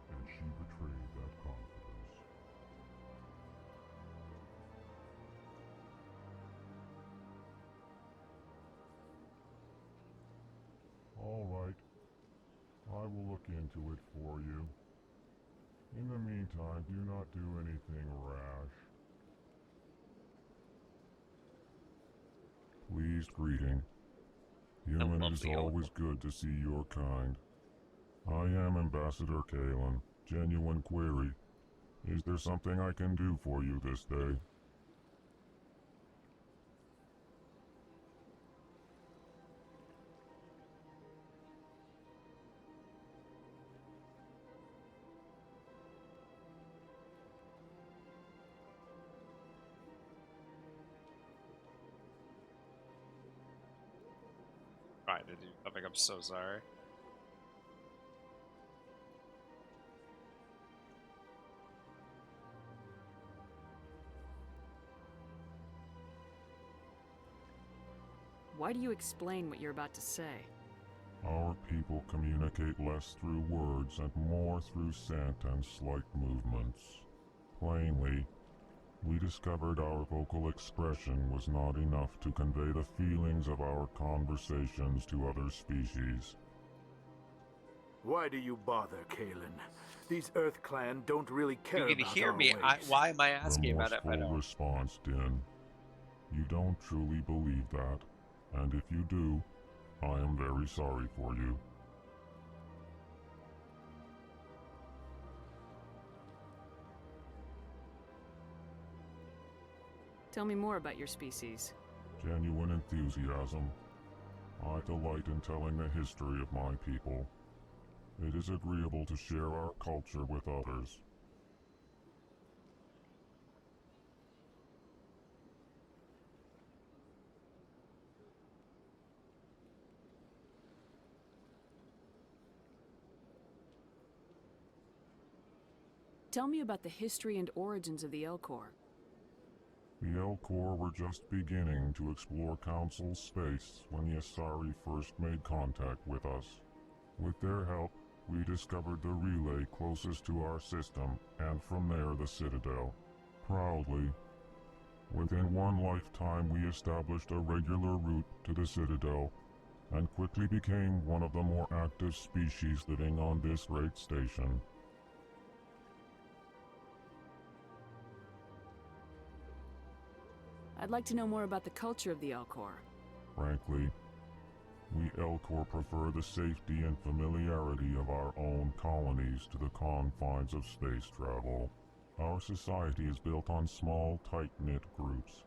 and she betrayed that confidence. All right. I will look into it for you. In the meantime, do not do anything rash. Pleased greeting. Human, it is always good to see your kind. I am Ambassador Kalen. Genuine query. Is there something I can do for you this day? Trying to do something. I'm so sorry. Why do you explain what you're about to say? Our people communicate less through words and more through scent and slight movements. Plainly, we discovered our vocal expression was not enough to convey the feelings of our conversations to other species. Why do you bother, Kalen? These Earth Clan don't really care You can about hear our me. ways. Why am I asking about it? Remorseful response, Din. You don't truly believe that, and if you do, I am very sorry for you. Tell me more about your species. Genuine enthusiasm. I delight in telling the history of my people. It is agreeable to share our culture with others. Tell me about the history and origins of the Elcor. The Elcor were just beginning to explore Council space when the Asari first made contact with us. With their help, we discovered the relay closest to our system, and from there the Citadel. Proudly, Within one lifetime, we established a regular route to the Citadel, and quickly became one of the more active species living on this great station. I'd like to know more about the culture of the Elcor. Frankly, we Elcor prefer the safety and familiarity of our own colonies to the confines of space travel. Our society is built on small, tight-knit groups.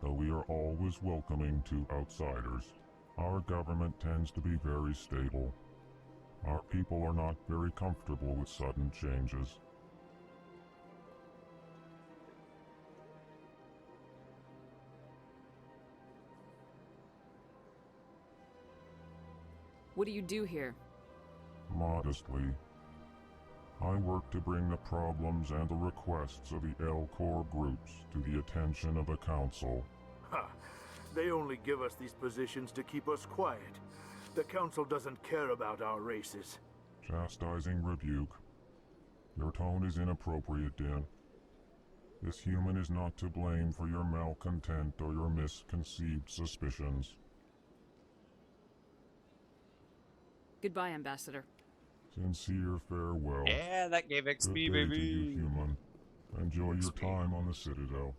Though we are always welcoming to outsiders, our government tends to be very stable. Our people are not very comfortable with sudden changes. What do you do here? Modestly, I work to bring the problems and the requests of the Elcor groups to the attention of the Council. Ha! They only give us these positions to keep us quiet. The Council doesn't care about our races. Chastising rebuke. Your tone is inappropriate, Din. This human is not to blame for your malcontent or your misconceived suspicions. Goodbye, Ambassador. Sincere farewell. Yeah, that gave XP, Good day baby. to you, human. Enjoy your time on the Citadel.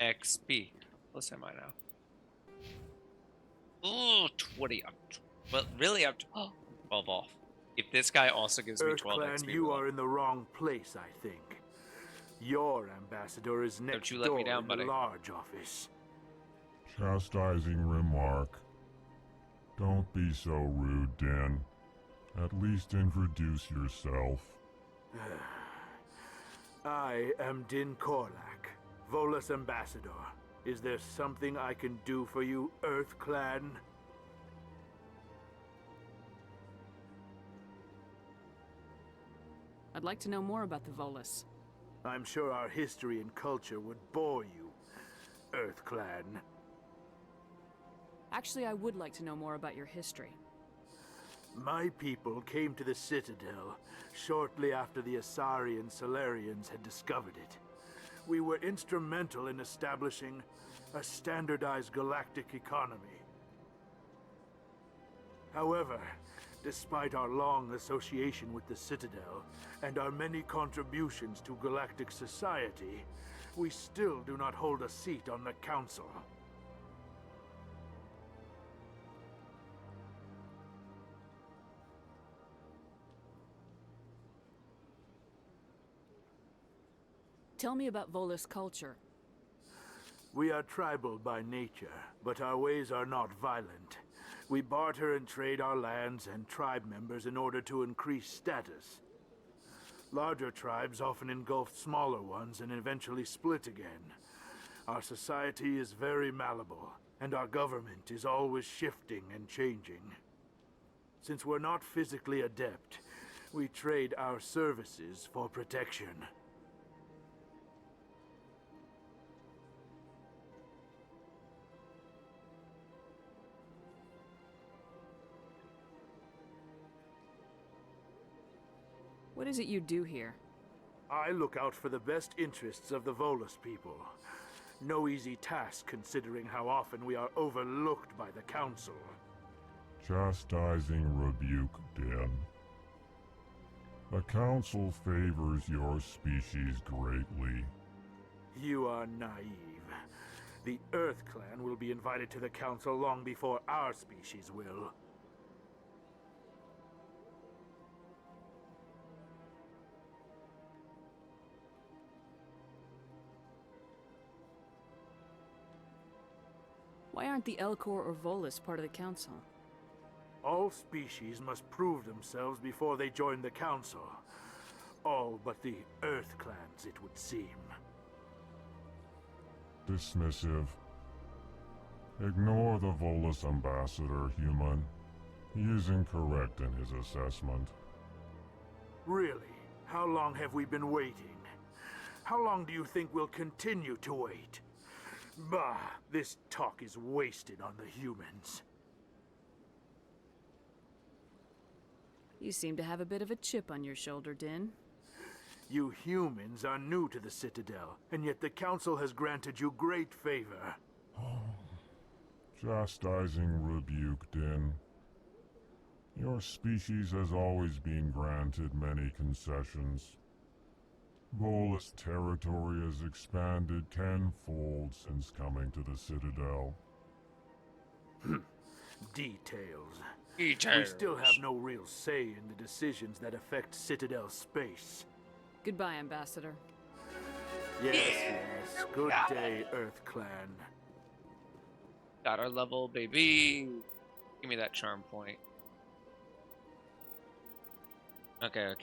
XP. What's am I now? Oh, 20 up. Well, really up to 12 off. If this guy also gives me 12 EarthClan, XP, you are in the wrong place, I think. Your ambassador is next you let door me down, in buddy. the large office. Chastising remark. Don't be so rude, Din. At least introduce yourself. I am Din Korlak, Volus ambassador. Is there something I can do for you, EarthClan? I'd like to know more about the Volus. I'm sure our history and culture would bore you, EarthClan. Actually, I would like to know more about your history. My people came to the Citadel shortly after the Asari and Solarians had discovered it. We were instrumental in establishing a standardized galactic economy. However, despite our long association with the Citadel and our many contributions to galactic society, we still do not hold a seat on the Council. Tell me about Volus culture. We are tribal by nature, but our ways are not violent. We barter and trade our lands and tribe members in order to increase status. Larger tribes often engulf smaller ones and eventually split again. Our society is very malleable, and our government is always shifting and changing. Since we're not physically adept, we trade our services for protection. What is it you do here? I look out for the best interests of the Volus people. No easy task considering how often we are overlooked by the Council. Chastising rebuke, Din. The Council favors your species greatly. You are naive. The EarthClan will be invited to the Council long before our species will. Why aren't the Elcor or Volus part of the Council? All species must prove themselves before they join the Council. All but the EarthClans, it would seem. Dismissive. Ignore the Volus ambassador, human. He is incorrect in his assessment. Really? How long have we been waiting? How long do you think we'll continue to wait? Bah, this talk is wasted on the humans. You seem to have a bit of a chip on your shoulder, Din. You humans are new to the Citadel, and yet the Council has granted you great favor. Chastising rebuke, Din. Your species has always been granted many concessions. Volus territory has expanded tenfold since coming to the Citadel. Details. Details. We still have no real say in the decisions that affect Citadel space. Goodbye, Ambassador. Yes. Good day, Earth Clan. Got our level, baby. Give me that charm point. Okay.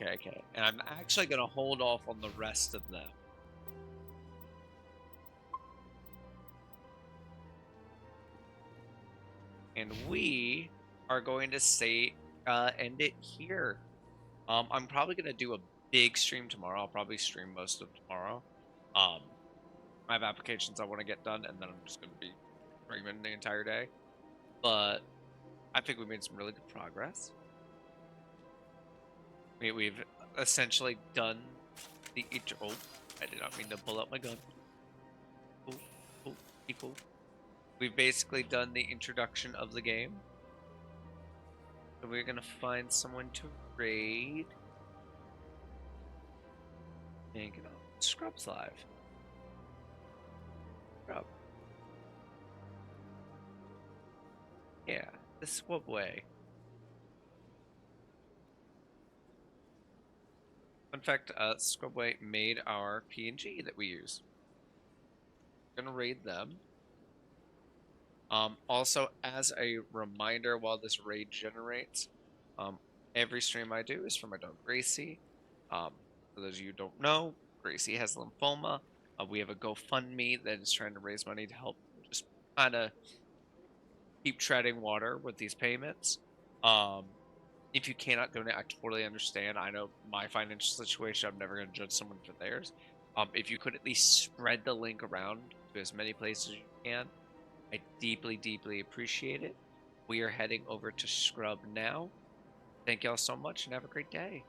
And I'm actually going to hold off on the rest of them. And we are going to end it here. I'm probably going to do a big stream tomorrow. I'll probably stream most of tomorrow. I have applications I want to get done, and then I'm just going to be streaming the entire day. But I think we made some really good progress. We've essentially done the oh, I did not mean to pull out my gun. Cool. We've basically done the introduction of the game. So we're gonna find someone to raid. And get on Scrub's live. Scrub. Yeah, the Swab way. In fact, Scrubway made our PNG that we use. We're gonna raid them. Also, as a reminder, while this raid generates, every stream I do is for my dog Gracie. For those of you who don't know, Gracie has lymphoma. We have a GoFundMe that is trying to raise money to help just kind of keep treading water with these payments. If you cannot donate, I totally understand. I know my financial situation. I'm never going to judge someone for theirs. If you could at least spread the link around to as many places as you can, I deeply, deeply appreciate it. We are heading over to Scrub now. Thank y'all so much and have a great day.